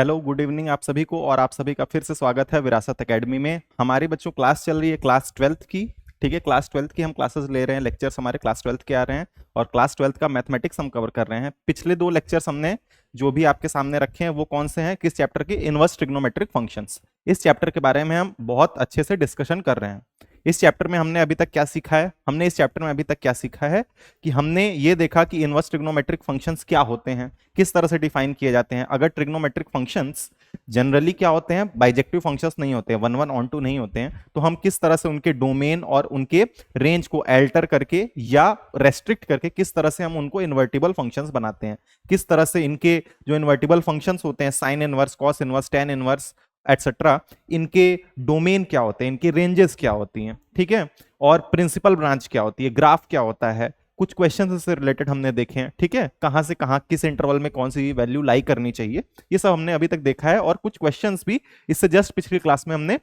Hello good evening आप सभी को। और आप सभी का फिर से स्वागत है विरासत एकेडमी में। हमारी बच्चों क्लास चल रही है क्लास ट्वेल्थ की। ठीक है, क्लास ट्वेल्थ की हम क्लासेस ले रहे हैं, लेक्चर्स हमारे क्लास ट्वेल्थ के आ रहे हैं। और क्लास ट्वेल्थ का मैथमेटिक्स हम कवर कर रहे हैं। पिछले दो लेक्चर्स हमने जो भी आपके सामने रखे हैं वो कौन से हैं, किस चैप्टर के? Inverse trigonometric functions. इस चैप्टर के बारे में हम बहुत अच्छे से डिस्कशन कर रहे हैं। इस चैप्टर में हमने अभी तक क्या सीखा है? हमने इस चैप्टर में अभी तक क्या सीखा है कि हमने ये देखा कि इनवर्स ट्रिग्नोमेट्रिक फंक्शंस क्या होते हैं, किस तरह से डिफाइन किए जाते हैं। अगर ट्रिग्नोमेट्रिक फंक्शंस जनरली क्या होते हैं, बाइजेक्टिव फंक्शंस नहीं होते हैं, वन वन ऑन टू नहीं होते हैं, तो हम किस तरह से उनके डोमेन और उनके रेंज को अल्टर करके या रेस्ट्रिक्ट करके किस तरह से हम उनको इन्वर्टिबल फंक्शंस बनाते हैं, किस तरह से इनके जो इन्वर्टिबल फंक्शंस होते हैं, sine inverse, cos inverse, tan inverse etcetera, इनके डोमेन क्या होते हैं, इनकी रेंजेस क्या होती हैं, ठीक है, और प्रिंसिपल ब्रांच क्या होती है, ग्राफ क्या होता है, कुछ क्वेश्चन से रिलेटेड हमने देखे हैं। ठीक है, कहां से कहां किस इंटरवल में कौन सी वैल्यू लाई करनी चाहिए, ये सब हमने अभी तक देखा है। और कुछ क्वेश्चंस भी इससे जस्ट पिछली क्लास में हमने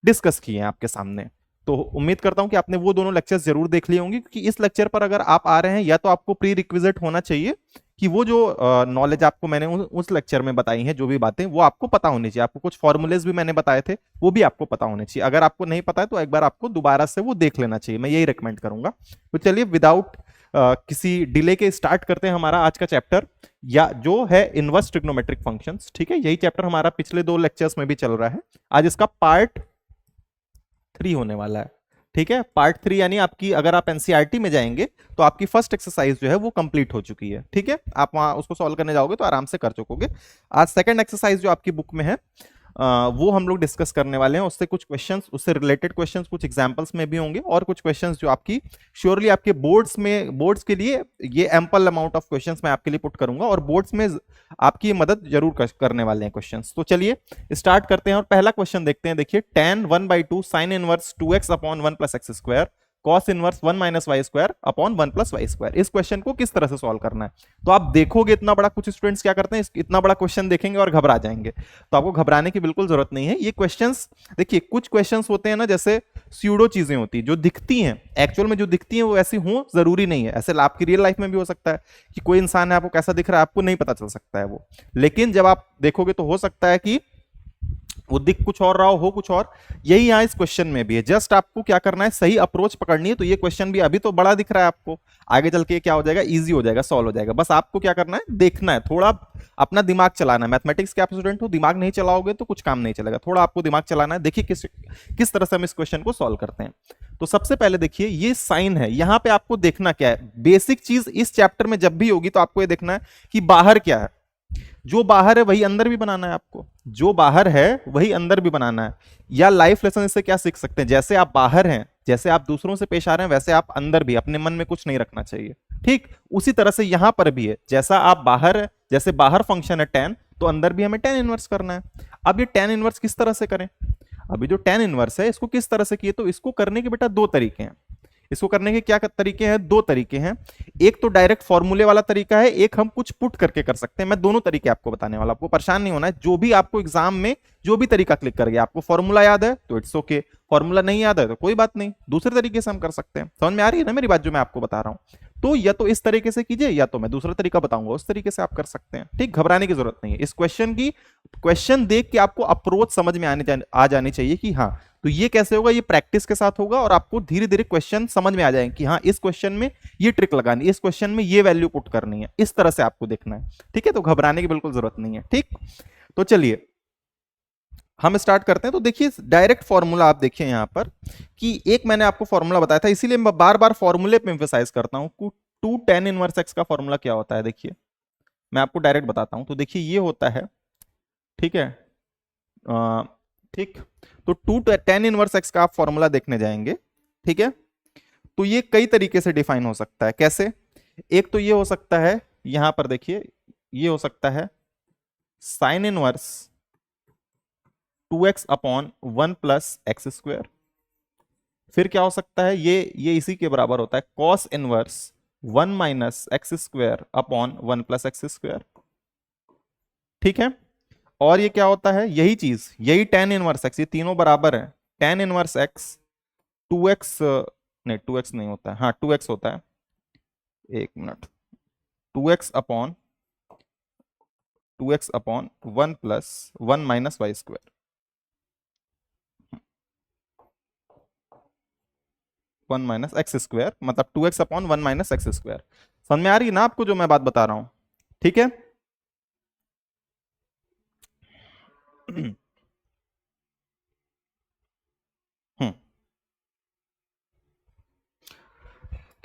डिस्कस किए हैं आपके सामने। तो उम्मीद करता हूं कि आपने वो दोनों लेक्चर्स जरूर देख लिए होंगे, क्योंकि इस लेक्चर पर अगर आप आ रहे हैं या तो आपको प्री रिक्विजिट होना चाहिए कि वो जो नॉलेज आपको मैंने उस लेक्चर में बताई है, जो भी बातें वो आपको पता होनी चाहिए। आपको कुछ फॉर्मूलेज भी मैंने बताए थे, वो भी आपको पता होने चाहिए। अगर आपको नहीं पता है तो एक बार आपको दोबारा से वो देख लेना चाहिए, मैं यही रिकमेंड करूंगा। तो चलिए विदाउट किसी डिले के स्टार्ट करते हैं हमारा आज का चैप्टर, या जो है इनवर्स ट्रिग्नोमेट्रिक फंक्शंस। ठीक है, यही चैप्टर हमारा पिछले दो लेक्चर्स में भी चल रहा है। आज इसका पार्ट 3 होने वाला है। ठीक है, पार्ट 3 यानी आपकी, अगर आप एनसीईआरटी में जाएंगे तो आपकी फर्स्ट एक्सरसाइज जो है वो कंप्लीट हो चुकी है। ठीक है, आप वहां उसको सॉल्व करने जाओगे तो आराम से कर चुकोगे। आज सेकंड एक्सरसाइज जो आपकी बुक में है वो हम लोग डिस्कस करने वाले हैं। उससे कुछ क्वेश्चंस, उससे रिलेटेड क्वेश्चंस कुछ एग्जांपल्स में भी होंगे, और कुछ क्वेश्चंस जो आपकी श्योरली आपके बोर्ड्स के लिए ये एम्पल अमाउंट ऑफ क्वेश्चंस मैं आपके लिए पुट करूंगा, और बोर्ड्स में आपकी मदद जरूर करने वाले हैं क्वेश्चंस। तो चलिए स्टार्ट करते हैं और पहला क्वेश्चन देखते हैं। देखिए, tan 1/2 sine inverse 2x upon 1 plus x square cos inverse 1 minus y square upon 1 plus y square. इस क्वेश्चन को किस तरह से सॉल्व करना है? तो आप देखोगे इतना बड़ा, कुछ स्टूडेंट्स क्या करते हैं, इतना बड़ा क्वेश्चन देखेंगे और घबरा जाएंगे। तो आपको घबराने की बिल्कुल जरूरत नहीं है। ये क्वेश्चंस देखिए, कुछ क्वेश्चंस होते हैं ना, जैसे स्यूडो चीजें होती है जो दिखती हैं, एक्चुअल में जो दिखती हैं वो ऐसी हो जरूरी नहीं है। ऐसे आपकी रियल लाइफ में भी हो सकता है कि कोई इंसान है, आपको कैसा दिख रहा है आपको नहीं पता चल सकता है वो, लेकिन जब आप देखोगे तो हो सकता है कि वो दिख कुछ और रहा हो कुछ और। यही यहाँ इस क्वेश्चन में भी है। जस्ट आपको क्या करना है, सही अप्रोच पकड़नी है। तो ये क्वेश्चन भी अभी तो बड़ा दिख रहा है आपको, आगे चल के क्या हो जाएगा, इजी हो जाएगा, सॉल्व हो जाएगा। बस आपको क्या करना है, देखना है, थोड़ा अपना दिमाग चलाना है। मैथमेटिक्स के आप स्टूडेंट हो, दिमाग नहीं चलाओगे तो कुछ काम नहीं चलेगा। थोड़ा आपको दिमाग चलाना है। देखिए किस तरह से हम इस क्वेश्चन को सॉल्व करते हैं। तो सबसे पहले देखिए, ये साइन है, यहां पे आपको देखना क्या है, बेसिक चीज इस चैप्टर में जब भी होगी तो आपको ये देखना है कि बाहर क्या है। जो बाहर है वही अंदर भी बनाना है आपको, जो बाहर है वही अंदर भी बनाना है। या लाइफ लेसन इससे क्या सीख सकते हैं, जैसे आप बाहर हैं, जैसे आप दूसरों से पेश आ रहे हैं, वैसे आप अंदर भी अपने मन में कुछ नहीं रखना चाहिए। ठीक उसी तरह से यहां पर भी है, जैसा आप बाहर है, जैसे बाहर फंक्शन है tan, तो अंदर भी हमें tan इनवर्स करना है। अब ये tan इनवर्स किस तरह से करें? अभी जो tan इनवर्स है इसको किस तरह से किए, तो इसको करने के बेटा दो तरीके हैं। इसको करने के क्या तरीके हैं? दो तरीके हैं। एक तो डायरेक्ट फॉर्मूले वाला तरीका है, एक हम कुछ पुट करके कर सकते हैं। मैं दोनों तरीके आपको बताने वाला, आपको परेशान नहीं होना है। जो भी आपको एग्जाम में जो भी तरीका क्लिक कर गया, आपको फॉर्मूला याद है तो इट्स ओके, फॉर्मूला नहीं याद है तो कोई बात नहीं, दूसरे तरीके से हम कर सकते हैं। समझ में आ रही है ना मेरी बात जो मैं आपको बता रहा हूं? तो या तो इस तरीके से कीजिए, या तो मैं दूसरा तरीका बताऊंगा, उस तरीके से आप कर सकते हैं। ठीक, घबराने की जरूरत नहीं है। इस क्वेश्चन देख के आपको अप्रोच समझ में आ जानी चाहिए कि हाँ, तो ये कैसे होगा, ये प्रैक्टिस के साथ होगा, और आपको धीरे धीरे क्वेश्चन समझ में आ जाएंगे कि हाँ, इस क्वेश्चन में ये ट्रिक लगानी, इस क्वेश्चन में ये वैल्यू पुट करनी है, इस तरह से आपको देखना है। ठीक है, तो घबराने की बिल्कुल जरूरत नहीं है। ठीक, तो चलिए हम स्टार्ट करते हैं। तो देखिए डायरेक्ट फॉर्मूला आप देखिए यहां पर, कि एक मैंने आपको फॉर्मूला बताया था, इसीलिए मैं बार बार फॉर्मूले पे एम्फेसाइज करता हूं। 2 tan इनवर्स x का फॉर्मूला क्या होता है, देखिए मैं आपको डायरेक्ट बताता हूं। तो देखिए ये होता है, ठीक है, ठीक, तो 2 tan इनवर्स x का आप फॉर्मूला देखने जाएंगे। ठीक है, तो ये कई तरीके से डिफाइन हो सकता है। कैसे? एक तो ये हो सकता है, यहां पर देखिए, ये हो सकता है sine inverse 2x upon 1 plus x square. फिर क्या हो सकता है, ये इसी के बराबर होता है cos inverse 1 minus x square upon 1 plus x square. ठीक है, और ये क्या होता है, यही चीज, यही tan इनवर्स एक्स, ये तीनों बराबर है। tan इनवर्स एक्स 2x, नहीं 2x नहीं होता है, हाँ 2x होता है, एक minute, 2x upon 2x upon 1 plus 1 minus y square, 1 minus x square, मतलब 2x upon 1 minus x square. समझ में आ रही है ना आपको जो मैं बात बता रहा हूं? ठीक है। हम्म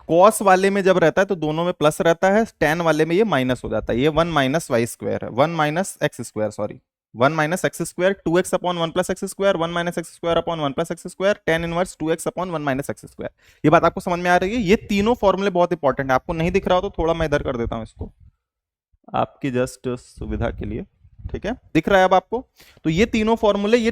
कॉस वाले में जब रहता है तो दोनों में प्लस रहता है, टेन वाले में ये माइनस हो जाता है। ये 1 माइनस वाई स्क्वायर है, 1 minus x square, sorry 1 minus x square, 2x upon 1 plus x square, 1 minus x square upon 1 plus x square, ten inverse 2x upon 1 minus x square. ये बात आपको समझ में आ रही है? ये तीनों फॉर्मूले बहुत इंपॉर्टेंट है। आपको नहीं दिख रहा हो तो थोड़ा मैं इधर कर देता हूं इसको आपकी जस्ट सुविधा के लिए। ठीक है, दिख रहा है अब आपको? तो ये तीनों फॉर्मूले ये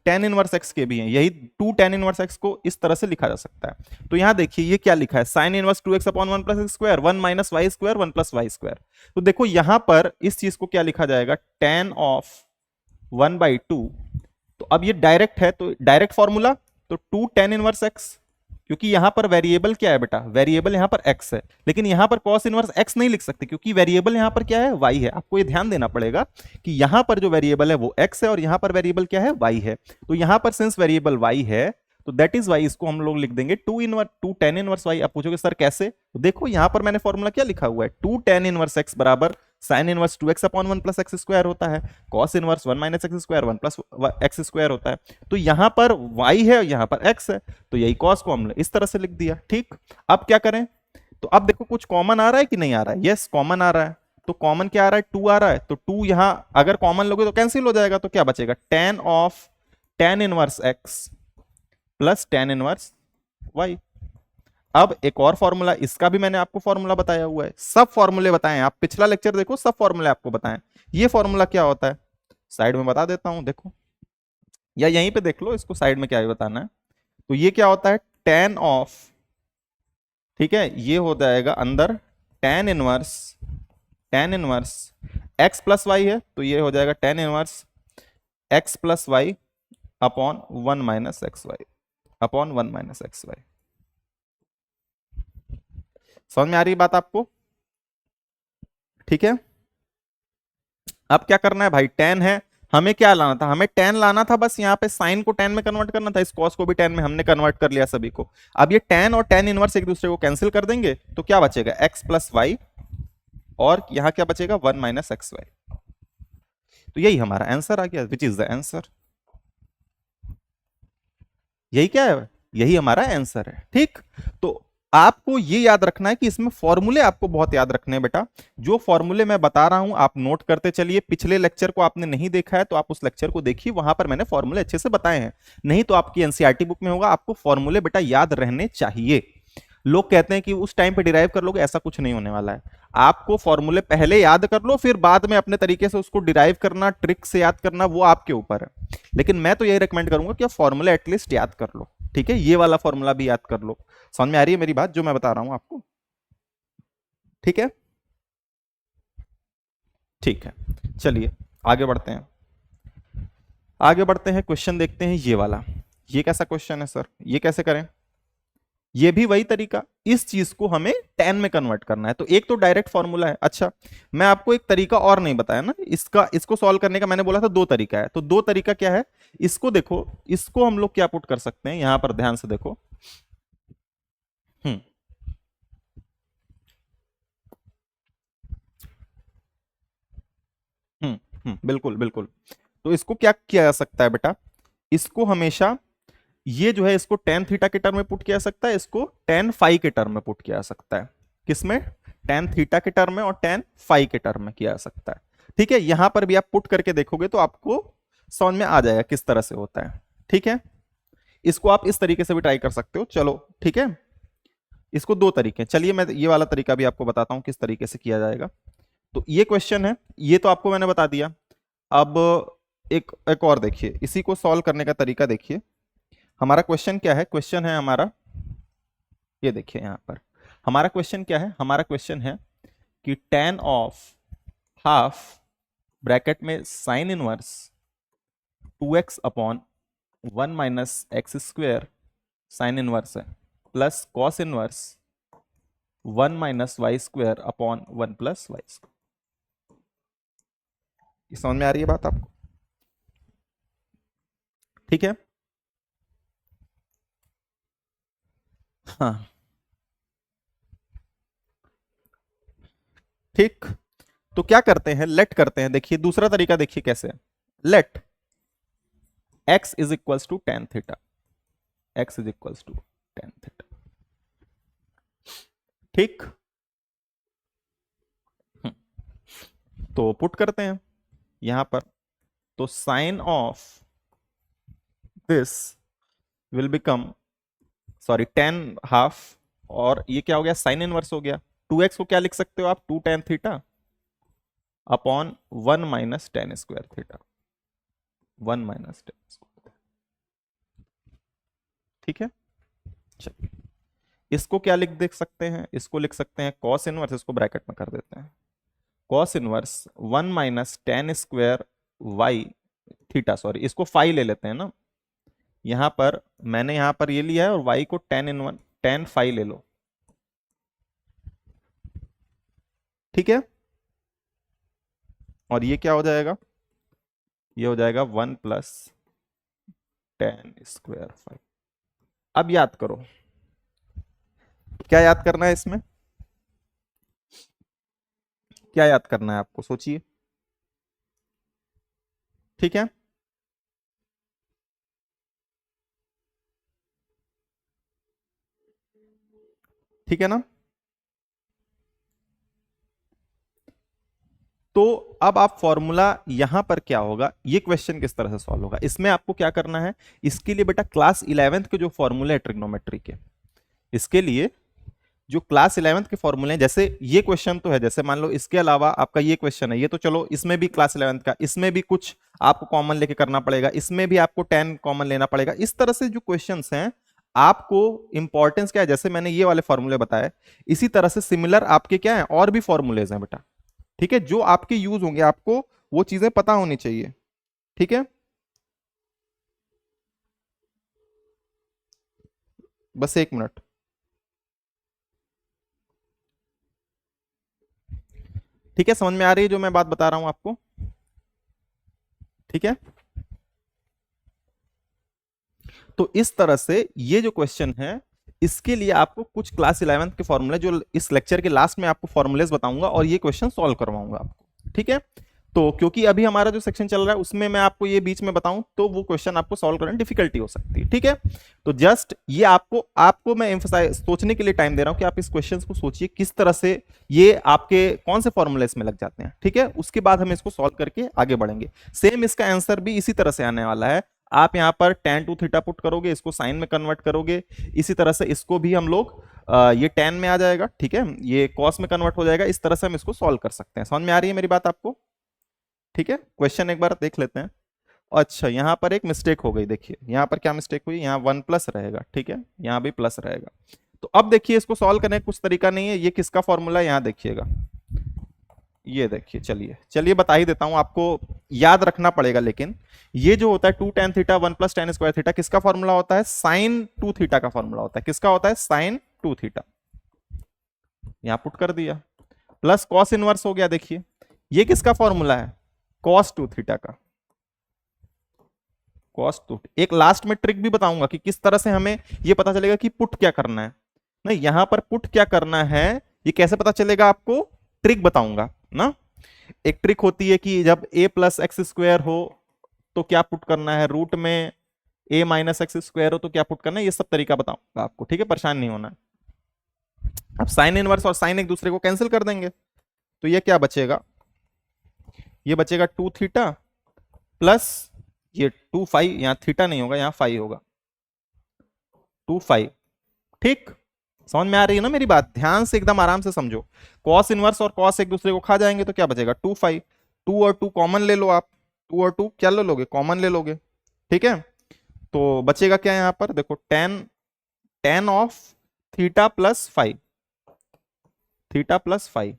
टेन इनवर्स एक्स के भी हैं, यही टू टेन इनवर्स एक्स को इस तरह से लिखा जा सकता है। तो यहां देखिए ये क्या लिखा है, sine inverse 2x upon 1 plus x square, 1 minus y square, 1 plus y square. तो देखो यहां पर इस चीज को क्या लिखा जाएगा, टेन ऑफ 1/2। तो अब ये डायरेक्ट है तो डायरेक्ट फॉर्मूला, तो टू टेन इनवर्स एक्स, क्योंकि यहां पर वेरिएबल क्या है बेटा, वेरिएबल यहां पर x है, लेकिन यहां पर cos इनवर्स x नहीं लिख सकते क्योंकि वेरिएबल यहां पर क्या है, y है। आपको ये ध्यान देना पड़ेगा कि यहां पर जो वेरिएबल है वो x है और यहां पर वेरिएबल क्या है, y है। तो यहां पर सिंस वेरिएबल y है तो दैट इज वाई, इसको हम लोग लिख देंगे टू टेन इनवर्स वाई। आप पूछोगे सर कैसे, तो देखो यहां पर मैंने फॉर्मूला क्या लिखा हुआ है, टू टेन इनवर्स एक्स बराबर sign inverse 2x upon 1 plus x square होता है, cos inverse 1 minus x square 1 plus x square होता है। तो यहां पर y है और यहां पर x है, तो यही कॉस को हमने इस तरह से लिख दिया। ठीक, अब क्या करें, तो अब देखो कुछ कॉमन आ रहा है कि नहीं आ रहा है, यस कॉमन आ रहा है। तो कॉमन क्या आ रहा है, टू आ रहा है, तो टू यहां अगर कॉमन लोगे तो कैंसिल हो जाएगा, तो क्या बचेगा, tan of tan inverse x plus tan inverse y. अब एक और फॉर्मूला, इसका भी मैंने आपको फॉर्मूला बताया हुआ है, सब फॉर्मूले बताए हैं, आप पिछला लेक्चर देखो, सब फॉर्मूले आपको बताएं। ये फॉर्मूला क्या होता है, साइड में बता देता हूं, देखो या यहीं पे देख लो, इसको साइड में क्या है बताना है। तो ये क्या होता है, टेन ऑफ, ठीक है, ये हो जाएगा अंदर tan inverse x plus y है, तो ये हो जाएगा tan inverse x plus y upon 1 minus x y, upon 1 minus x y. समझ में आ रही बात आपको? ठीक है, अब क्या करना है भाई, टेन है, हमें क्या लाना था, हमें टेन लाना था, बस यहाँ पे साइन को टेन में कन्वर्ट करना था, इस कॉस को भी टेन में हमने कन्वर्ट कर लिया सभी को। अब ये टेन और टेन इनवर्स एक दूसरे को कैंसिल कर देंगे, तो क्या बचेगा, एक्स प्लस वाई, और यहां क्या बचेगा, 1 माइनस एक्स वाई। तो यही हमारा आंसर आ गया, विच इज द आंसर। यही क्या है, यही हमारा आंसर है। ठीक, तो आपको ये याद रखना है कि इसमें फॉर्मूले आपको बहुत याद रखने हैं बेटा। जो फॉर्मूले मैं बता रहा हूं आप नोट करते चलिए, पिछले लेक्चर को आपने नहीं देखा है तो आप उस लेक्चर को देखिए, वहां पर मैंने फॉर्मूले अच्छे से बताए हैं। नहीं तो आपकी एनसीईआरटी बुक में होगा, आपको फॉर्मूले बेटा याद रहने चाहिए। लोग कहते हैं कि उस टाइम पे डिराइव कर लोगे, ऐसा कुछ नहीं होने वाला है। आपको फॉर्मूले पहले याद कर लो, फिर बाद में अपने तरीके से उसको डिराइव करना, ट्रिक से याद करना, वो आपके ऊपर है। लेकिन मैं तो यही रिकमेंड करूंगा कि आप फॉर्मूला एटलीस्ट याद कर लो। ठीक है, ये वाला फॉर्मूला भी याद कर लो। समझ में आ रही है मेरी बात जो मैं बता रहा हूं आपको? ठीक है, ठीक है, चलिए आगे बढ़ते हैं। आगे बढ़ते हैं, क्वेश्चन देखते हैं ये वाला। ये कैसा क्वेश्चन है सर, ये कैसे करें? ये भी वही तरीका, इस चीज को हमें टेन में कन्वर्ट करना है। तो एक तो डायरेक्ट फॉर्मूला है, अच्छा मैं आपको एक तरीका और नहीं बताया ना इसका, इसको सॉल्व करने का मैंने बोला था दो तरीका है, तो दो तरीका क्या है, इसको देखो, इसको हम लोग क्या पुट कर सकते हैं, यहां पर ध्यान से देखो। हम्म बिल्कुल बिल्कुल। तो इसको क्या किया जा सकता है बेटा, इसको हमेशा ये जो है इसको टेन थीटा के टर्म में पुट किया जा सकता है, इसको टेन फाई के टर्म में पुट किया जा सकता है। किसमें, टेन थीटा के टर्म में और टेन फाई के टर्म में किया जा सकता है। ठीक है, यहां पर भी आप पुट करके देखोगे तो आपको समझ में आ जाएगा किस तरह से होता है। ठीक है, इसको आप इस तरीके से भी ट्राई कर सकते हो, चलो ठीक है। इसको दो तरीके, चलिए मैं ये वाला तरीका भी आपको बताता हूं किस तरीके से किया जाएगा। तो ये क्वेश्चन है, ये तो आपको मैंने बता दिया। अब एक एक और देखिए, इसी को सॉल्व करने का तरीका देखिए। हमारा क्वेश्चन क्या है, क्वेश्चन है हमारा, ये देखिए यहां पर हमारा क्वेश्चन क्या है, हमारा क्वेश्चन है कि टेन ऑफ हाफ ब्रैकेट में sine inverse 2x upon 1 minus x square sine inverse है, plus cos inverse 1 minus y square upon 1 plus y square. ये समझ में आ रही है बात आपको? ठीक है। हाँ ठीक। तो क्या करते हैं, लेट करते हैं। देखिए दूसरा तरीका देखिए कैसे, let x is equals to tan theta, x is equals to tan theta. ठीक। तो पुट करते हैं यहां पर, तो sine of this will become, sorry tan half, और ये क्या हो गया, साइन इनवर्स हो गया। 2x को क्या लिख सकते हो आप, 2 tan theta upon 1 minus tan square theta, 1 minus tan square. ठीक है। चलिए इसको क्या लिख देख सकते हैं, इसको लिख सकते हैं कॉस इनवर्स, इसको ब्रैकेट में कर देते हैं, cos inverse 1 minus tan square y theta, sorry इसको फाई ले लेते हैं ना, यहां पर मैंने यहां पर ये लिया है, और वाई को tan in one, tan phi ले लो। ठीक है। और ये क्या हो जाएगा, ये हो जाएगा 1 प्लस टेन स्क्वायर फाइव। अब याद करो, क्या याद करना है इसमें, क्या याद करना है आपको, सोचिए। ठीक है। ठीक है ना। तो अब आप फॉर्मूला यहां पर क्या होगा, ये क्वेश्चन किस तरह से सॉल्व होगा, इसमें आपको क्या करना है, इसके लिए बेटा क्लास 11th के जो फॉर्मूले है ट्रिग्नोमेट्री के, इसके लिए जो क्लास 11th के फॉर्मूले हैं, जैसे ये क्वेश्चन तो है, जैसे मान लो इसके अलावा आपका ये क्वेश्चन है, ये तो चलो इसमें भी क्लास 11th का, इसमें भी कुछ आपको कॉमन लेके करना पड़ेगा, इसमें भी आपको 10 कॉमन लेना पड़ेगा। इस तरह से जो क्वेश्चंस हैं, आपको इंपॉर्टेंस क्या है, जैसे मैंने ये वाले फॉर्मूले बताए, इसी तरह से सिमिलर आपके क्या है और भी फॉर्मूलेज हैं बेटा। ठीक है, जो आपके यूज होंगे, आपको वो चीजें पता होनी चाहिए। ठीक है, बस एक मिनट। ठीक है, समझ में आ रही है जो मैं बात बता रहा हूं आपको? ठीक है। तो इस तरह से ये जो क्वेश्चन है, इसके लिए आपको कुछ क्लास 11th के फॉर्मूले, जो इस लेक्चर के लास्ट में आपको फॉर्मूलेज बताऊंगा और ये क्वेश्चन सॉल्व करवाऊंगा आपको। ठीक है। तो क्योंकि अभी हमारा जो सेक्शन चल रहा है उसमें मैं आपको ये बीच में बताऊं, तो वो क्वेश्चन आपको सॉल्व करने में डिफिकल्टी हो सकती है। ठीक है। तो जस्ट ये आपको आपको मैं एम्फसाइज सोचने के लिए टाइम दे रहा हूं कि आप इस क्वेश्चन को सोचिए किस तरह से ये आपके कौन से फॉर्मूले इसमें लग जाते हैं। ठीक है, उसके बाद हम इसको सॉल्व करके आगे बढ़ेंगे। सेम इसका आंसर भी इसी तरह से आने वाला है। आप यहां पर tan टू थीटा पुट करोगे, इसको साइन में कन्वर्ट करोगे, इसी तरह से इसको भी हम लोग ये tan में आ जाएगा। ठीक है, ये cos में कन्वर्ट हो जाएगा। इस तरह से हम इसको सॉल्व कर सकते हैं। समझ में आ रही है मेरी बात आपको? ठीक है, क्वेश्चन एक बार देख लेते हैं। अच्छा, यहां पर एक मिस्टेक हो गई, देखिए यहां पर क्या मिस्टेक हुई, यहां 1 प्लस रहेगा। ठीक है, यहां भी प्लस रहेगा। तो अब देखिए इसको सॉल्व करने का कुछ तरीका नहीं है, ये किसका फॉर्मूला है, यहां देखिएगा, ये देखिए। चलिए चलिए बता ही देता हूं, आपको याद रखना पड़ेगा। लेकिन ये जो होता है 2 tan theta 1 plus ten square theta, किसका फॉर्मूला होता है, साइन 2 थीटा का फॉर्मूला होता है। किसका होता है, साइन 2 थीटा। यहां पुट कर दिया, प्लस कॉस इनवर्स हो गया। देखिए ये किसका फॉर्मूला है, कॉस 2 थीटा का, कॉस 2। एक लास्ट में ट्रिक भी बताऊंगा कि किस तरह से हमें ये पता चलेगा कि पुट क्या करना है। नहीं, यहां पर पुट क्या करना है ये कैसे पता चलेगा आपको, ट्रिक बताऊंगा ना। एक ट्रिक होती है कि जब a प्लस एक्स स्क्वायर हो तो क्या पुट करना है, रूट में a माइनस एक्स स्क्वायर हो तो क्या पुट करना है, ये सब तरीका बताऊंगा आपको। ठीक है, परेशान नहीं होना। अब साइन इनवर्स और साइन एक दूसरे को कैंसिल कर देंगे, तो ये क्या बचेगा, ये बचेगा 2 थीटा प्लस ये 2 फाइव, यहां थीटा नहीं होगा, यहां फाइव होगा, 2 फाइव। ठीक, समझ में आ रही है ना मेरी बात, ध्यान से एकदम आराम से समझो। कॉस इनवर्स और कॉस एक दूसरे को खा जाएंगे तो क्या बचेगा, 2 फाइव। 2 और 2 कॉमन ले लो आप, 2 और 2 क्या ले लोगे, कॉमन ले लोगे। ठीक है, तो बचेगा क्या यहां पर, देखो ten, ten of theta plus five, theta plus five.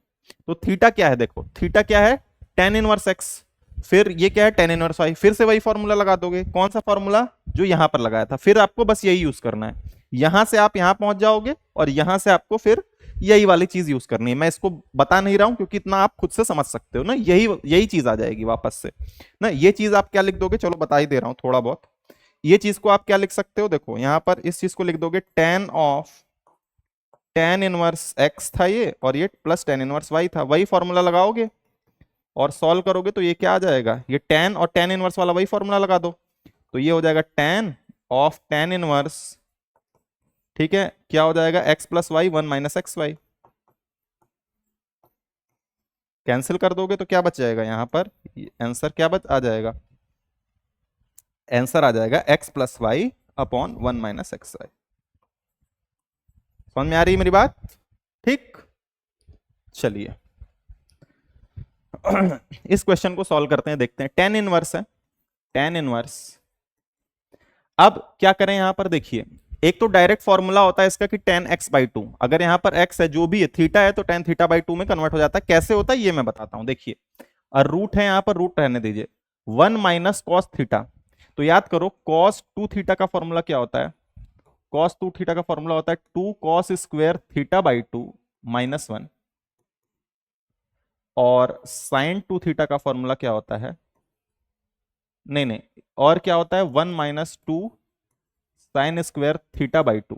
तो थीटा क्या है, देखो थीटा क्या है, टेन इनवर्स एक्स, फिर ये क्या है, टेन इनवर्स फाइव। फिर से वही फॉर्मूला लगा दोगे, कौन सा फॉर्मूला, जो यहां पर लगाया था। फिर आपको बस यही यूज करना है, यहां से आप यहां पहुंच जाओगे और यहां से आपको फिर यही वाली चीज यूज करनी है। मैं इसको बता नहीं रहा हूं क्योंकि इतना आप खुद से समझ सकते हो ना, यही यही चीज आ जाएगी वापस से ना। ये चीज आप क्या लिख दोगे, चलो बता ही दे रहा हूं थोड़ा बहुत। ये चीज को आप क्या लिख सकते हो, देखो यहां पर इस चीज को लिख दोगे tan of tan inverse x था ये, और ये प्लस tan इनवर्स y था। वही फॉर्मूला लगाओगे और सॉल्व करोगे तो ये क्या आ जाएगा, ये tan और tan इनवर्स वाला वही फॉर्मूला लगा दो, तो ये हो जाएगा tan ऑफ tan इनवर्स, ठीक है, क्या हो जाएगा x plus y 1 minus x y. Cancel कर दोगे तो क्या बच जाएगा यहां पर, आंसर क्या बच आ जाएगा, आंसर आ जाएगा x plus y upon 1 minus x y. समझ में आ रही है मेरी बात? ठीक, चलिए इस क्वेश्चन को सॉल्व करते हैं, देखते हैं। tan इनवर्स है, tan इनवर्स। अब क्या करें यहां पर, देखिए एक तो डायरेक्ट फॉर्मूला होता है इसका कि tan x बाई 2, अगर यहां पर x है जो भी है, थीटा है तो tan थीटा बाई 2 में कन्वर्ट हो जाता है। कैसे होता है ये मैं बताता हूं, देखिए और रूट है यहां पर, रूट रहने दीजिए, 1 माइनस कॉस थीटा। तो याद करो कॉस 2 थीटा का फॉर्मूला क्या होता है, कॉस 2 थीटा का फॉर्मूला होता है 2 cos square theta by 2 minus 1, और साइन 2 थीटा का फॉर्मूला क्या होता है, नहीं नहीं, और क्या होता है 1 minus 2 sine square theta by 2,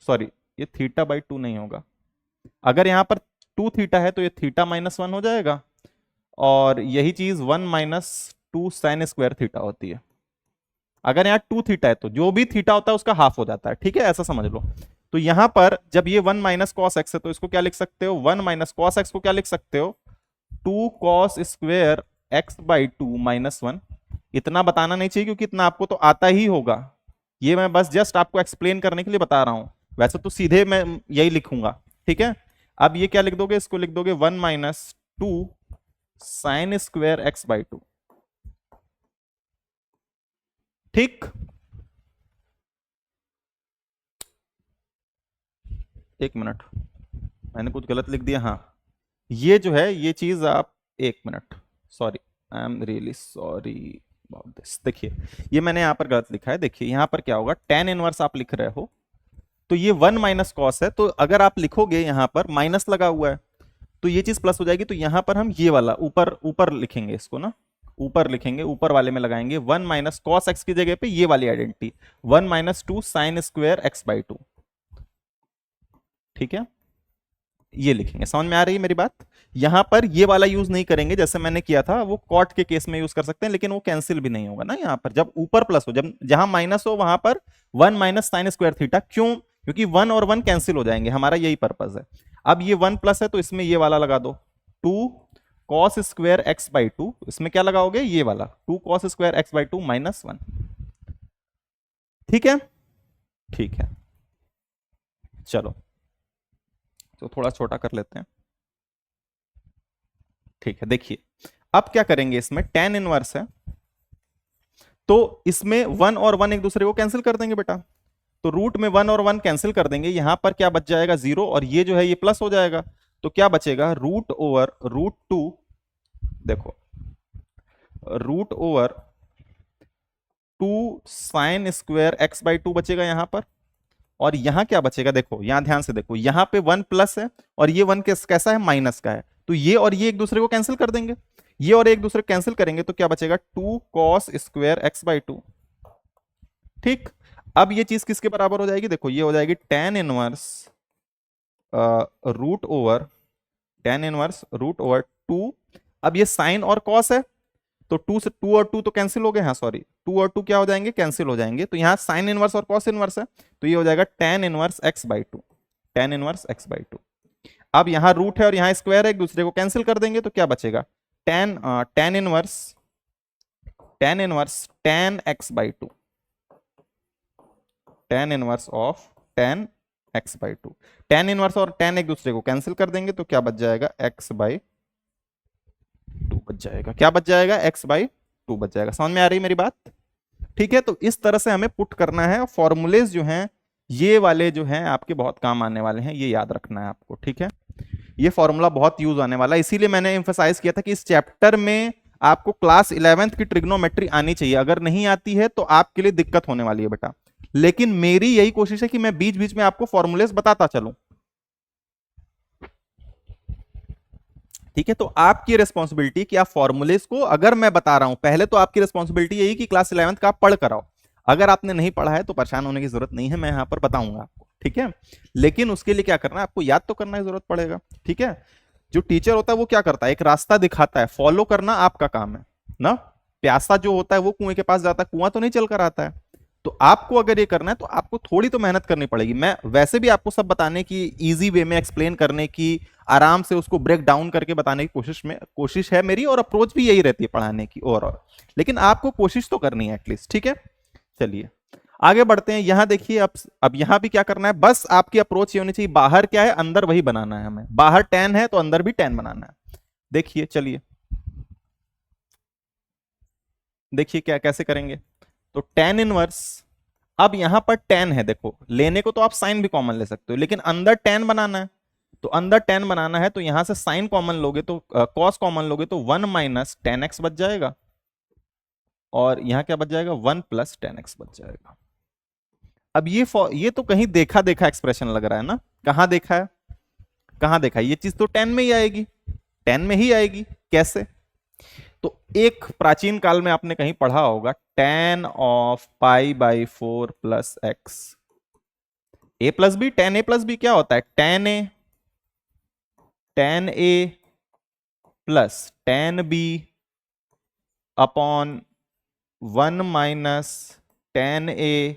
sorry ये थीटा बाई 2 नहीं होगा, अगर यहां पर 2 थीटा है तो ये थीटा माइनस 1 हो जाएगा, और यही चीज 1 माइनस 2 साइन स्क्वायर थीटा होती है। अगर यहाँ 2 थीटा है तो जो भी थीटा होता है उसका हाफ हो जाता है, ठीक है, ऐसा समझ लो। तो यहां पर जब ये 1 माइनस कॉस एक्स है तो इसको क्या लिख सकते हो, 1 माइनस कॉस एक्स को क्या लिख सकते हो, 2 cos square x by 2 minus 1। इतना बताना नहीं चाहिए क्योंकि इतना आपको तो आता ही होगा, ये मैं बस जस्ट आपको एक्सप्लेन करने के लिए बता रहा हूं, वैसे तो सीधे मैं यही लिखूंगा, ठीक है। अब ये क्या लिख दोगे, इसको लिख दोगे 1 minus 2 sine square x by 2, ठीक। एक मिनट, मैंने कुछ गलत लिख दिया, हाँ ये जो है ये चीज आप, एक minute, sorry, I am really sorry about this. देखिए ये मैंने यहां पर गलत लिखा है, देखिए यहां पर क्या होगा, tan इनवर्स आप लिख रहे हो तो ये 1 माइनस कॉस है, तो अगर आप लिखोगे यहां पर माइनस लगा हुआ है तो ये चीज प्लस हो जाएगी, तो यहां पर हम ये वाला ऊपर ऊपर लिखेंगे इसको ना, ऊपर लिखेंगे, ऊपर वाले में लगाएंगे 1 माइनस कॉस एक्स की जगह पे ये वाली identity 1 minus 2 sine square x by 2, ठीक है, ये लिखेंगे। समझ में आ रही है मेरी बात? यहां पर ये वाला यूज नहीं करेंगे जैसे मैंने किया था, वो कॉट के केस में यूज कर सकते हैं लेकिन वो कैंसिल भी नहीं होगा ना यहां पर, जब ऊपर प्लस हो, जब जहां माइनस हो वहां पर 1 माइनस साइन स्क्वायर थीटा, क्यों, क्योंकि 1 और 1 कैंसिल हो जाएंगे, हमारा यही पर्पज है। अब ये 1 प्लस है तो इसमें ये वाला लगा दो 2 कॉस स्क्वायर एक्स बाई 2, इसमें क्या लगाओगे ये वाला 2 cos square x by 2 minus 1, ठीक है, ठीक है, चलो तो थोड़ा छोटा कर लेते हैं, ठीक है। देखिए अब क्या करेंगे, इसमें tan इनवर्स है तो इसमें 1 और 1 एक दूसरे को कैंसिल कर देंगे बेटा, तो रूट में 1 और 1 कैंसिल कर देंगे, यहां पर क्या बच जाएगा 0, और ये जो है ये प्लस हो जाएगा, तो क्या बचेगा रूट ओवर रूट 2, देखो root over 2 sine square x by 2 बचेगा यहां पर, और यहां क्या बचेगा, देखो यहां ध्यान से देखो, यहां पे 1 प्लस है और ये 1 कैसा है, माइनस का है, तो ये और ये एक दूसरे को कैंसिल कर देंगे, ये और एक दूसरे कैंसिल करेंगे तो क्या बचेगा 2 कॉस स्क्वायर एक्स बाई 2, ठीक। अब ये चीज किसके बराबर हो जाएगी, देखो ये हो जाएगी tan inverse root over, tan inverse root over 2, अब ये साइन और कॉस है तो 2 से 2 और 2 तो कैंसिल हो गए, हाँ सॉरी 2 और 2 क्या हो जाएंगे, कैंसिल हो जाएंगे, तो यहाँ साइन इनवर्स और कॉस इनवर्स है तो ये हो जाएगा tan inverse x by 2, tan inverse x by 2। अब यहाँ रूट है और यहाँ स्क्वायर है, एक दूसरे को कैंसिल कर देंगे तो क्या बचेगा tan inverse tan x by 2, tan inverse of tan x by 2, tan inverse और tan एक दूसरे को कैंसिल कर देंगे तो क्या बच जाएगा x बाई 2 बच जाएगा, क्या बच जाएगा x बाई 2 बच जाएगा। समझ में आ रही मेरी बात? ठीक है, तो इस तरह से हमें पुट करना है, फॉर्मूलेज जो हैं ये वाले जो हैं आपके बहुत काम आने वाले हैं, ये याद रखना है आपको, ठीक है, ये फॉर्मूला बहुत यूज आने वाला है, इसीलिए मैंने एम्फसाइज किया था कि इस चैप्टर में आपको क्लास 11th की ट्रिग्नोमेट्री आनी चाहिए, अगर नहीं आती है तो आपके लिए दिक्कत होने वाली है बेटा, लेकिन मेरी यही कोशिश है कि मैं बीच बीच में आपको फॉर्मूलेस बताता चलूं। ठीक है, तो आपकी रिस्पॉन्सिबिलिटी कि आप फॉर्मूलेस को, अगर मैं बता रहा हूं, पहले तो आपकी रिस्पॉन्सिबिलिटी यही कि क्लास 11th का आप पढ़ कर आओ। अगर आपने नहीं पढ़ा है तो परेशान होने की जरूरत नहीं है, मैं यहां पर बताऊंगा आपको। ठीक है, लेकिन उसके लिए क्या करना है, आपको याद तो करना की जरूरत पड़ेगा। ठीक है, जो टीचर होता है वो क्या करता है, एक रास्ता दिखाता है, फॉलो करना आपका काम है ना। प्यासा जो होता है वो कुएं के पास जाता है, कुआं तो नहीं चल कर आता है। तो आपको अगर ये करना है तो आपको थोड़ी तो मेहनत करनी पड़ेगी। मैं वैसे भी आपको सब बताने की, इजी वे में एक्सप्लेन करने की, आराम से उसको ब्रेक डाउन करके बताने की कोशिश है मेरी, और अप्रोच भी यही रहती है पढ़ाने की ओवरऑल। लेकिन आपको कोशिश तो करनी है एटलीस्ट। ठीक है, चलिए आगे बढ़ते हैं। यहां देखिए, अब यहां भी क्या करना है, बस आपकी अप्रोच ये होनी चाहिए, बाहर क्या है अंदर वही बनाना है हमें। बाहर 10 है तो अंदर भी 10 बनाना है। देखिए चलिए, देखिए क्या कैसे करेंगे। तो tan इनवर्स, अब यहां पर 10 है, देखो लेने को तो आप साइन भी कॉमन ले सकते हो, लेकिन अंदर 10 बनाना है। तो अंदर 10 बनाना है तो यहां से साइन कॉमन लोगे तो कॉस कॉमन लोगे तो 1 माइनस 10x बच जाएगा, और यहां क्या बच जाएगा, 1 प्लस 10x बच जाएगा। अब ये तो कहीं देखा देखा एक्सप्रेशन लग रहा है ना, कहां देखा है, कहां देखा है, ये चीज तो 10 में ही आएगी, 10 में ही आएगी। कैसे, तो एक प्राचीन काल में आपने कहीं पढ़ा होगा, tan of pi by 4 plus x. A plus b, tan a plus b क्या होता है, tan a plus tan b upon 1 minus tan a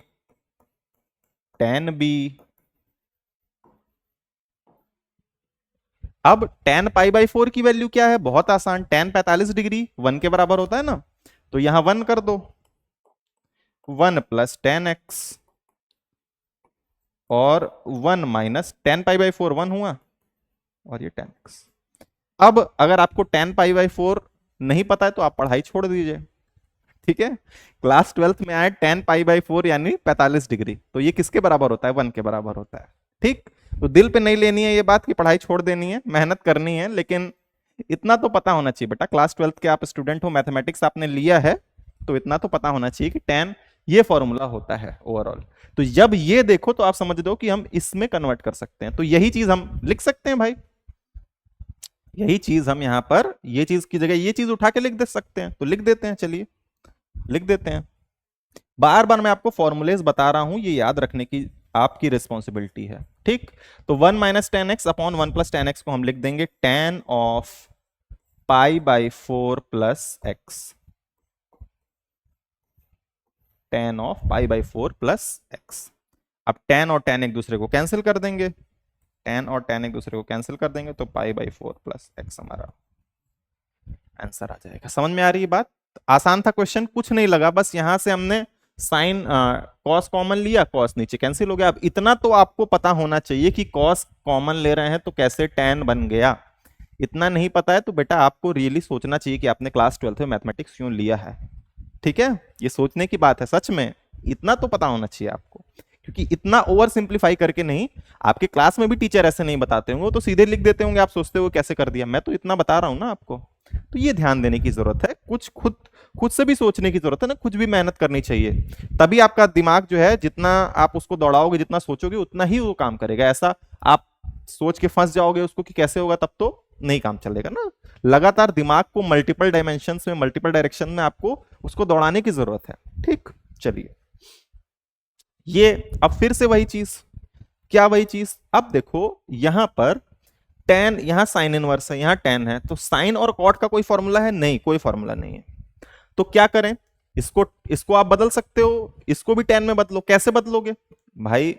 tan b। अब tan पाई बाई 4 की वैल्यू क्या है, बहुत आसान, tan 45 डिग्री 1 के बराबर होता है ना, तो यहां 1 कर दो, 1 प्लस 10x और 1 माइनस tan पाई बाई 4 1 हुआ, और ये 10x। अब अगर आपको tan पाई बाई 4 नहीं पता है तो आप पढ़ाई छोड़ दीजिए। ठीक है, क्लास 12th में आए tan पाई बाई 4 यानी 45 डिग्री, तो ये किसके बराबर होता है, 1 के बराबर होता है। ठीक, तो दिल पे नहीं लेनी है ये बात कि पढ़ाई छोड़ देनी है, मेहनत करनी है, लेकिन इतना तो पता होना चाहिए बेटा, क्लास 12th के आप स्टूडेंट हो, मैथमेटिक्स आपने लिया है, तो इतना तो पता होना चाहिए कि tan ये फॉर्मूला होता है ओवरऑल। तो जब ये देखो तो आप समझ दो कि हम इसमें कन्वर्ट कर सकते हैं, तो यही चीज हम लिख सकते हैं भाई, यही चीज हम यहां पर, ये चीज की जगह ये चीज उठा के लिख दे सकते हैं, तो लिख देते हैं, चलिए लिख देते हैं। बार बार मैं आपको फॉर्मूलेज बता रहा हूं, ये याद रखने की आपकी रिस्पॉन्सिबिलिटी है। ठीक, तो 1 minus 10x upon 1 plus 10x को हम लिख देंगे tan of pi by 4 plus x, tan of pi by 4 plus x. अब tan और tan एक दूसरे को कैंसिल कर देंगे, tan और tan एक दूसरे को कैंसिल कर देंगे, तो पाई बाई 4 प्लस एक्स हमारा आंसर आ जाएगा। समझ में आ रही है बात, आसान था क्वेश्चन, कुछ नहीं लगा, बस यहां से हमने साइन कॉस कॉमन लिया, कॉस नीचे कैंसिल हो गया। अब इतना तो आपको पता होना चाहिए कि कॉस कॉमन ले रहे हैं तो कैसे tan बन गया। इतना नहीं पता है तो बेटा आपको रियली सोचना चाहिए कि आपने क्लास 12th में मैथमेटिक्स क्यों लिया है। ठीक है, ये सोचने की बात है, सच में इतना तो पता होना चाहिए आपको, क्योंकि इतना ओवर सिंप्लीफाई करके नहीं, आपके क्लास में भी टीचर ऐसे नहीं बताते होंगे, वो तो सीधे लिख देते होंगे, आप सोचते हो कैसे कर दिया, मैं तो इतना बता रहा हूं ना आपको। तो ये ध्यान देने की जरूरत है, कुछ खुद खुद से भी सोचने की जरूरत है ना, कुछ भी मेहनत करनी चाहिए, तभी आपका दिमाग जो है, जितना आप उसको दौड़ाओगे, जितना सोचोगे उतना ही वो काम करेगा। ऐसा आप सोच के फंस जाओगे उसको कि कैसे होगा, तब तो नहीं काम चलेगा ना। लगातार दिमाग को मल्टीपल डायमेंशन में, मल्टीपल डायरेक्शन में आपको उसको दौड़ाने की जरूरत है। ठीक, चलिए ये अब फिर से वही चीज, क्या वही चीज, अब देखो यहां पर tan, यहां साइन इनवर्स है, यहां tan है, तो साइन और कॉट का कोई फॉर्मूला है नहीं, कोई फॉर्मूला नहीं है। तो क्या करें, इसको इसको आप बदल सकते हो, इसको भी tan में बदलो। कैसे बदलोगे भाई,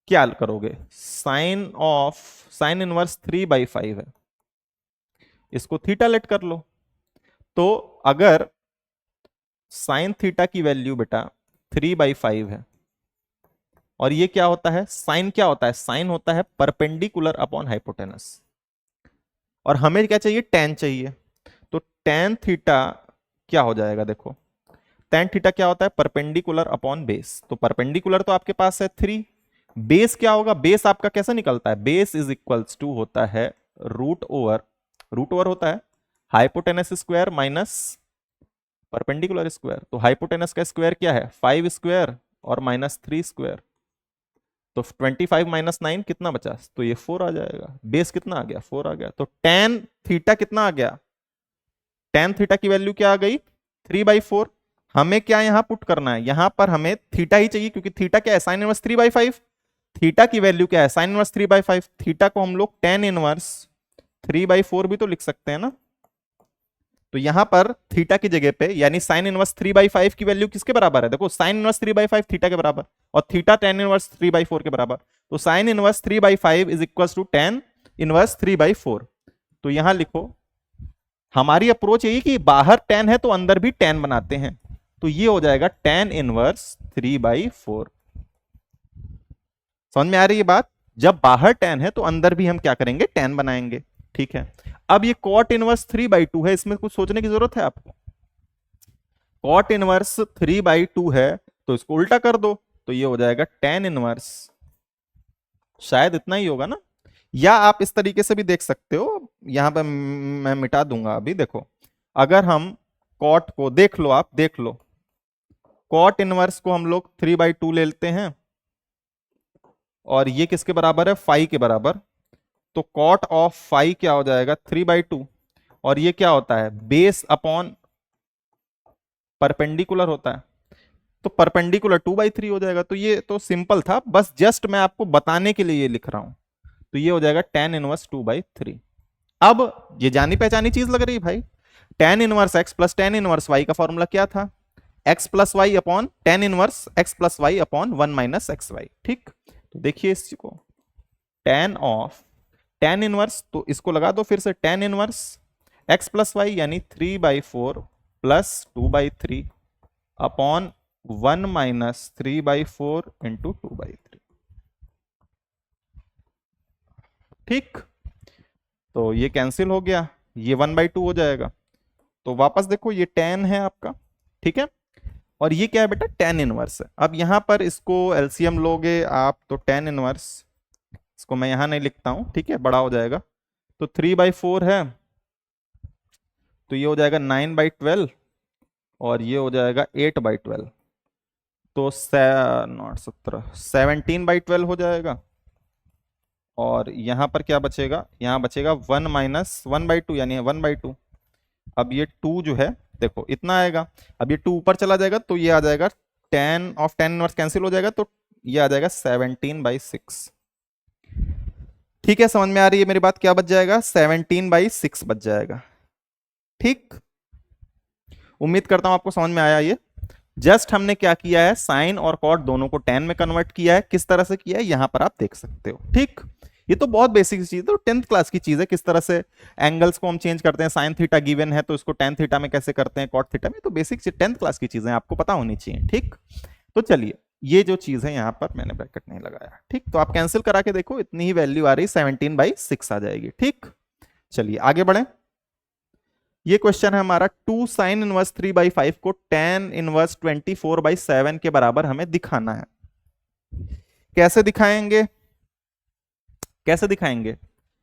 क्या करोगे, साइन इनवर्स 3/5 है, इसको थीटा लेट कर लो। तो अगर साइन थीटा की वैल्यू बेटा 3/5 है, और ये क्या होता है, साइन क्या होता है, साइन होता है परपेंडिकुलर अपॉन हाइपोटेनस, और हमें क्या चाहिए, tan चाहिए। तो tan थीटा क्या हो जाएगा, देखो tan थीटा क्या होता है, परपेंडिकुलर अपॉन बेस, तो परपेंडिकुलर तो आपके पास है 3, बेस क्या होगा, बेस आपका कैसे निकलता है, बेस इज इक्वल्स टू होता है रूट ओवर होता है hypotenuse square minus perpendicular square. तो हाइपोटेनस का स्क्वायर क्या है, 5 स्क्वायर, और -3 स्क्वायर, तो 25 - 9 कितना बचा, तो ये 4 आ जाएगा। बेस कितना आ गया, 4 आ गया। तो टेन थीटा कितना आ गया, टेन थीटा की वैल्यू क्या आ गई, 3/4। हमें क्या यहां पुट करना है, यहां पर हमें थीटा ही चाहिए, क्योंकि थीटा क्या है, साइन इनवर्स 3/5। थीटा की वैल्यू क्या है, साइन इनवर्स 3/5। थीटा को हम लोग टेन इनवर्स 3/4 भी तो लिख सकते हैं ना। तो यहां पर थीटा की जगह पे, यानी साइन इनवर्स 3/5 की वैल्यू किसके बराबर है, देखो साइन इनवर्स 3/5 थीटा के बराबर, और थीटा टेन इनवर्स 3/4 के बराबर। तो sine inverse 3/5 is equal to tan inverse 3/4। तो यहां लिखो, हमारी अप्रोच यही कि बाहर टेन है तो अंदर भी टेन बनाते हैं, तो ये हो जाएगा टेन इनवर्स 3/4। समझ में आ रही है बात, जब बाहर टेन है तो अंदर भी हम क्या करेंगे, टेन बनाएंगे। ठीक है, अब ये कॉट इनवर्स 3/2 है, इसमें कुछ सोचने की जरूरत है आपको। कॉट इनवर्स 3/2 है, तो इसको उल्टा कर दो, तो ये हो जाएगा टेन इनवर्स, शायद इतना ही होगा ना। या आप इस तरीके से भी देख सकते हो, यहां पर मैं मिटा दूंगा अभी, देखो अगर हम कॉट को देख लो, आप देख लो, कॉट इनवर्स को हम लोग 3/2 ले लेते हैं, और ये किसके बराबर है, 5 के बराबर। तो कॉट ऑफ 5 क्या हो जाएगा, 3/2। और ये क्या होता है, बेस अपॉन परपेंडिकुलर होता है, तो परपेंडिकुलर 2/3 हो जाएगा। तो ये तो सिंपल था, बस जस्ट मैं आपको बताने के लिए ये लिख रहा हूं। तो ये हो जाएगा टेन इनवर्स 2/3। अब ये जानी पहचानी चीज लग रही है भाई, tan inverse x plus tan inverse y का फॉर्मूला क्या था, x plus y upon tan inverse x plus y upon 1 - xy। ठीक, तो देखिए इस चीज को, टेन ऑफ टेन इनवर्स, तो इसको लगा दो फिर से, tan inverse x plus y यानी 3/4 प्लस 2/3 अपॉन 1 - 3/4 इंटू 2/3। ठीक, तो ये कैंसिल हो गया, ये 1/2 हो जाएगा। तो वापस देखो, ये टेन है आपका, ठीक है, और ये क्या है बेटा, टेन इनवर्स है। अब यहां पर इसको एलसीएम लोगे आप, तो टेन इनवर्स, इसको मैं यहां नहीं लिखता हूं, ठीक है, बड़ा हो जाएगा। तो 3/4 है, तो ये हो जाएगा 9/12, और ये हो जाएगा 8/12। तो नॉट 17, 17/12 हो जाएगा। और यहां पर क्या बचेगा, यहां बचेगा 1 - 1/2 यानी 1/2। अब ये 2 जो है, देखो इतना आएगा, अब ये 2 ऊपर चला जाएगा, तो ये आ जाएगा ten of tan inverse cancel हो जाएगा, तो ये आ जाएगा 17/6। ठीक है, समझ में आ रही है मेरी बात, क्या बच जाएगा, 17/6 बच जाएगा। ठीक, उम्मीद करता हूं आपको समझ में आया ये। जस्ट हमने क्या किया है, साइन और कॉट दोनों को टेन में कन्वर्ट किया है, किस तरह से किया है यहां पर आप देख सकते हो। ठीक, ये तो बहुत बेसिक चीज है, तो 10th क्लास की चीज है, किस तरह से एंगल्स को हम चेंज करते हैं, साइन थीटा गिवन है तो इसको टेन थीटा में कैसे करते हैं, कॉट थीटा में, तो बेसिक 10th क्लास की चीजें आपको पता होनी चाहिए। ठीक, तो चलिए, ये जो चीज है यहां पर मैंने ब्रैकेट नहीं लगाया, ठीक, तो आप कैंसिल करा के देखो, इतनी ही वैल्यू आ रही, 17/6 आ जाएगी। ठीक, चलिए आगे बढ़े। ये क्वेश्चन है हमारा, 2 साइन इनवर्स 3/5 को टेन इनवर्स 24/7 के बराबर हमें दिखाना है। कैसे दिखाएंगे, कैसे दिखाएंगे,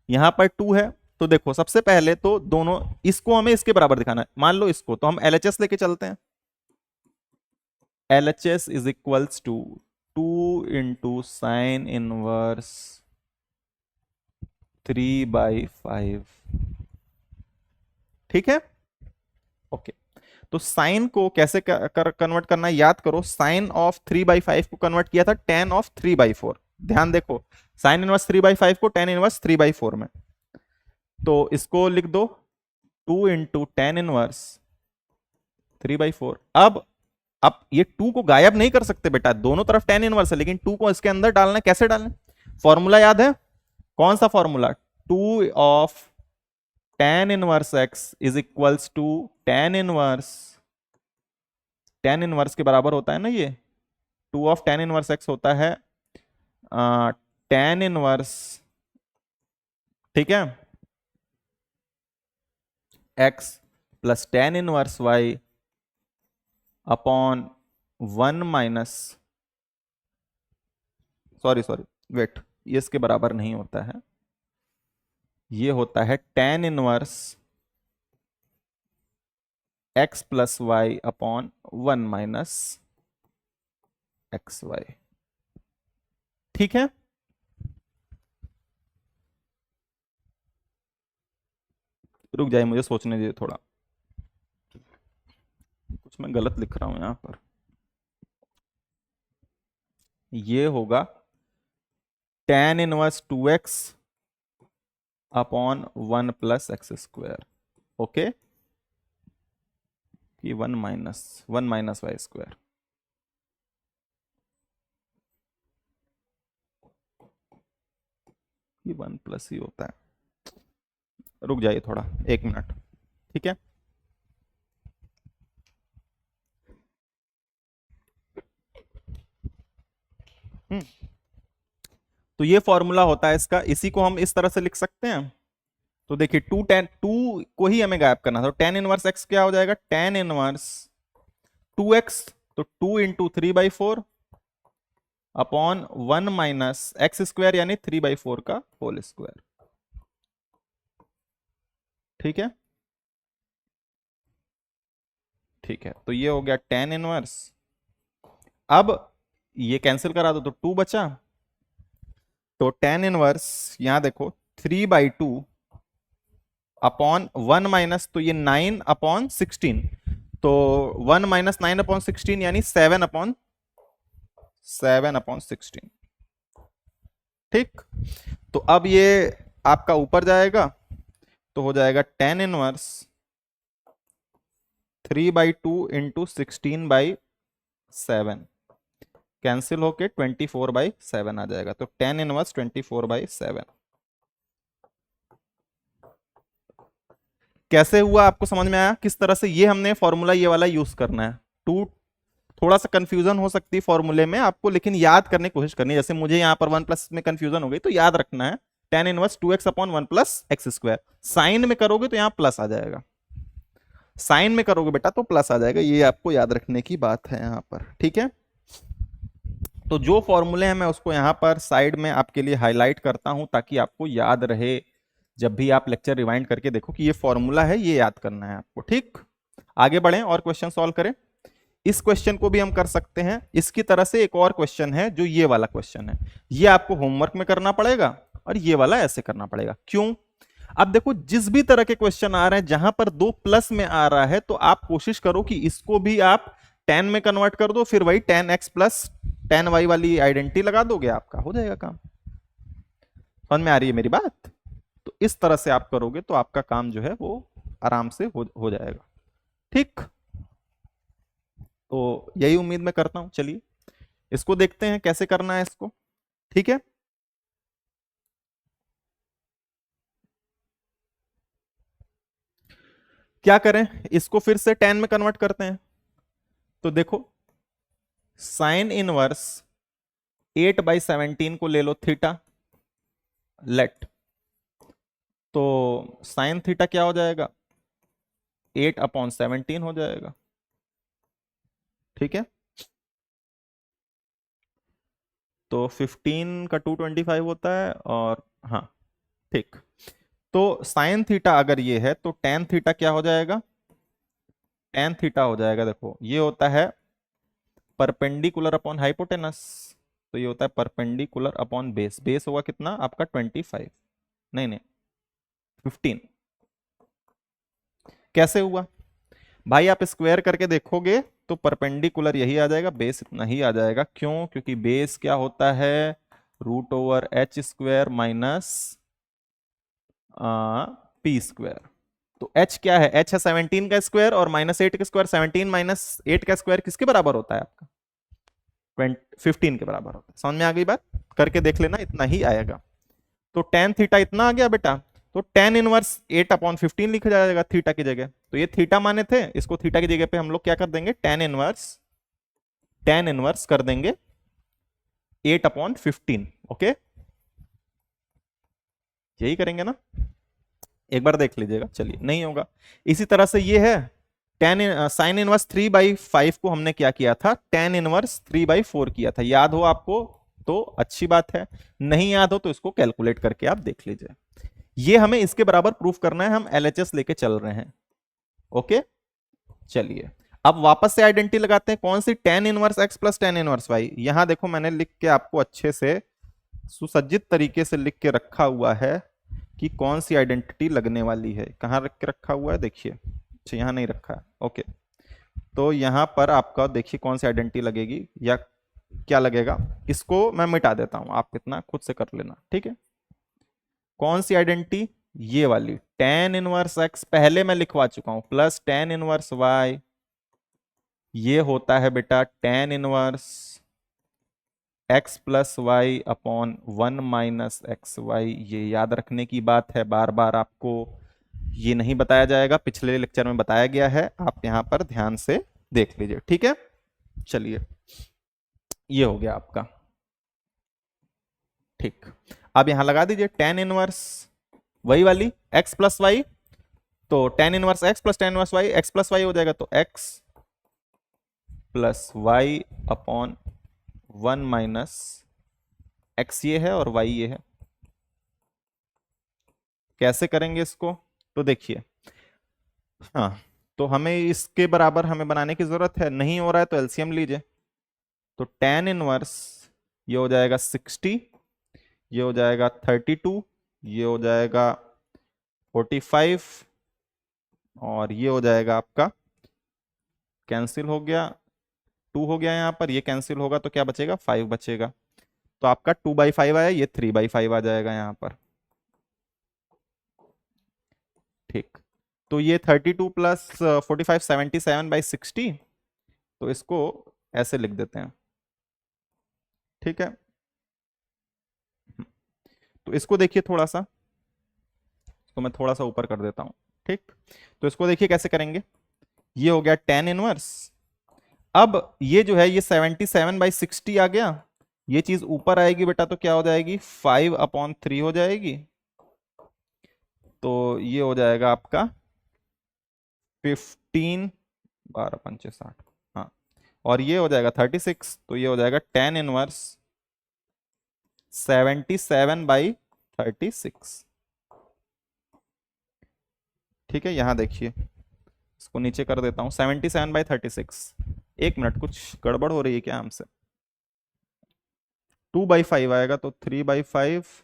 यहां पर 2 है, तो देखो सबसे पहले तो दोनों, इसको हमें इसके बराबर दिखाना है, मान लो इसको, तो हम एलएचएस लेके चलते हैं। LHS is equals to 2 into sine inverse 3/5। ठीक है, ओके, तो साइन को कैसे कन्वर्ट करना है, याद करो, साइन ऑफ 3/5 को कन्वर्ट किया था टेन ऑफ 3/4। ध्यान देखो, साइन इनवर्स 3/5 को टेन इनवर्स 3/4 में, तो इसको लिख दो 2 इंटू टेन इनवर्स 3/4। अब ये 2 को गायब नहीं कर सकते बेटा, दोनों तरफ टेन इनवर्स है, लेकिन 2 को इसके अंदर डालना है, कैसे डालना है, फॉर्मूला याद है, कौन सा formula, 2 of tan inverse x is equals to tan inverse के बराबर होता है ना ये, 2 ऑफ टेन इनवर्स एक्स होता है टेन इनवर्स, ठीक है, x plus tan inverse y upon 1 minus, sorry sorry wait, ये इसके बराबर नहीं होता है, ये होता है tan inverse x plus y upon 1 - x y. ठीक है, रुक जाइए, मुझे सोचने दीजिए थोड़ा, कुछ मैं गलत लिख रहा हूं यहां पर। ये होगा tan inverse 2x upon 1 plus x square. Okay, कि 1 माइनस वाई स्क्वायर। ये 1 प्लस ही होता है। रुक जाइए थोड़ा, 1 मिनट। ठीक है, हम्म, तो ये फॉर्मूला होता है इसका, इसी को हम इस तरह से लिख सकते हैं। तो देखिए, टू को ही हमें गायब करना था, तो टेन इनवर्स एक्स क्या हो जाएगा, टेन इनवर्स 2x, तो 2 × 3/4 अपॉन 1 माइनस एक्स स्क्वायर यानी 3/4 का होल स्क्वायर। ठीक है, ठीक है, तो ये हो गया टेन इनवर्स। अब ये कैंसिल करा दो तो 2 बचा, तो टेन इनवर्स यहां देखो 3/2 अपॉन 1 माइनस, तो ये 9/16, तो 1 माइनस 9/16 यानी 7/16। ठीक, तो अब ये आपका ऊपर जाएगा, तो हो जाएगा टेन इनवर्स 3/2 इंटू 16/7, कैंसिल होके 24/7 आ जाएगा, तो टेन इनवर्स 24/7। कैसे हुआ आपको समझ में आया किस तरह से ये हमने फॉर्मूला ये वाला यूज करना है। टू, थोड़ा सा कंफ्यूजन हो सकती है फॉर्मूले में आपको, लेकिन याद करने की कोशिश करनी है। जैसे मुझे यहाँ पर 1 प्लस में कंफ्यूजन हो गई, तो याद रखना है tan inverse 2x upon 1 plus x square. Sine में करोगे तो यहाँ प्लस आ जाएगा, साइन में करोगे बेटा तो प्लस आ जाएगा, ये आपको याद रखने की बात है यहाँ पर। ठीक है, तो जो फॉर्मूले हैं मैं उसको यहाँ पर साइड में आपके लिए हाईलाइट करता हूं ताकि आपको याद रहे, जब भी आप लेक्चर रिवाइंड करके देखो कि ये फॉर्मूला है, ये याद करना है आपको। ठीक, आगे बढ़ें और क्वेश्चन सॉल्व करें। इस क्वेश्चन को भी हम कर सकते हैं, इसकी तरह से एक और क्वेश्चन है जो ये वाला क्वेश्चन है, ये आपको होमवर्क में करना पड़ेगा और ये वाला ऐसे करना पड़ेगा। क्यों? अब देखो, जिस भी तरह के क्वेश्चन आ रहे हैं जहां पर 2 प्लस में आ रहा है, तो आप कोशिश करो कि इसको भी आप 10 में कन्वर्ट कर दो, फिर वही 10x प्लस 10y वाली आइडेंटिटी लगा दोगे, आपका हो जाएगा काम। समझ में आ रही है मेरी बात? तो इस तरह से आप करोगे तो आपका काम जो है वो आराम से हो जाएगा। ठीक, तो यही उम्मीद मैं करता हूं। चलिए इसको देखते हैं कैसे करना है इसको। ठीक है, क्या करें, इसको फिर से 10 में कन्वर्ट करते हैं। तो देखो, साइन इनवर्स 8/17 को ले लो थीटा, लेट, तो साइन थीटा क्या हो जाएगा, 8/17 हो जाएगा। ठीक है, तो 15 का 225 होता है, और हाँ ठीक, तो साइन थीटा अगर ये है तो टेन थीटा क्या हो जाएगा, टेन थीटा हो जाएगा, देखो ये होता है परपेंडिकुलर अपॉन हाइपोटेनस, तो ये होता है परपेंडिकुलर अपॉन बेस, बेस होगा कितना आपका 25, नहीं नहीं 15। कैसे हुआ भाई, आप स्क्वायर करके देखोगे तो परपेंडिकुलर यही आ जाएगा, बेस इतना ही आ जाएगा। क्यों? क्योंकि बेस क्या होता है, √h² माइनस पी स्क्वायर। तो h क्या है, h है 17 का स्क्वायर और -8 का स्क्वायर, 17 माइनस 8 का स्क्वायर किसके बराबर होता है आपका, 15 के बराबर होता है। समझ में आ गई बात? करके देख लेना, इतना ही आएगा। तो टेन थीटा इतना आ गया बेटा, तो टेन इनवर्स 8/15 लिखा जाएगा थीटा की जगह। तो ये थीटा माने थे, इसको थीटा की जगह पे हम लोग क्या कर देंगे, टेन इनवर्स कर देंगे 8/15। ओके, यही करेंगे ना, एक बार देख लीजिएगा। चलिए, नहीं होगा, इसी तरह से ये है टेन साइन इनवर्स 3/5 को हमने क्या किया था, टेन इनवर्स 3/4 किया था। याद हो आपको तो अच्छी बात है, नहीं याद हो तो इसको कैलकुलेट करके आप देख लीजिए। ये हमें इसके बराबर प्रूफ करना है, हम एलएचएस लेके चल रहे हैं। ओके, चलिए अब वापस से आइडेंटिटी लगाते हैं, कौन सी, tan inverse x plus tan inverse y। यहां देखो मैंने लिख के आपको अच्छे से सुसज्जित तरीके से लिख के रखा हुआ है कि कौन सी आइडेंटिटी लगने वाली है। कहाँ रख के रखा हुआ है देखिए, अच्छा यहाँ नहीं रखा है, ओके। तो यहाँ पर आपका देखिए कौन सी आइडेंटिटी लगेगी या क्या लगेगा। इसको मैं मिटा देता हूं, आप कितना खुद से कर लेना, ठीक है। कौन सी आइडेंटिटी, ये वाली tan इनवर्स x पहले मैं लिखवा चुका हूं, प्लस tan इनवर्स y, ये होता है बेटा tan inverse x plus y upon 1 minus x y. ये याद रखने की बात है, बार बार आपको ये नहीं बताया जाएगा, पिछले लेक्चर में बताया गया है, आप यहां पर ध्यान से देख लीजिए, ठीक है। चलिए ये हो गया आपका, ठीक। अब यहां लगा दीजिए tan इनवर्स वही वाली x प्लस वाई, तो tan inverse x plus tan inverse y, x plus y हो जाएगा, तो x plus y upon 1 minus x ये है और y ये है। कैसे करेंगे इसको, तो देखिए, हाँ, तो हमें इसके बराबर हमें बनाने की जरूरत है, नहीं हो रहा है तो एलसीएम लीजिए। तो tan इनवर्स ये हो जाएगा 60, ये हो जाएगा 32, ये हो जाएगा 45 और ये हो जाएगा आपका, कैंसिल हो गया, 2 हो गया यहाँ पर, ये कैंसिल होगा तो क्या बचेगा, 5 बचेगा। तो आपका 2/5 आया, ये 3/5 आ जाएगा यहाँ पर, ठीक। तो ये 32 प्लस 45 77/60, तो इसको ऐसे लिख देते हैं, ठीक है। तो इसको देखिए थोड़ा सा, तो मैं थोड़ा सा ऊपर कर देता हूं, ठीक। तो इसको देखिए कैसे करेंगे, ये हो गया tan इनवर्स, अब ये जो है ये 77/60 आ गया, ये चीज ऊपर आएगी बेटा तो क्या हो जाएगी, 5/3 हो जाएगी, तो ये हो जाएगा आपका 15, 12 पंचे 60, हाँ, और ये हो जाएगा 36, तो ये हो जाएगा tan इनवर्स 77/36, ठीक है। यहां देखिए, इसको नीचे कर देता हूं, 77/36, एक मिनट, कुछ गड़बड़ हो रही है क्या हमसे, 2/5 आएगा, तो 3/5,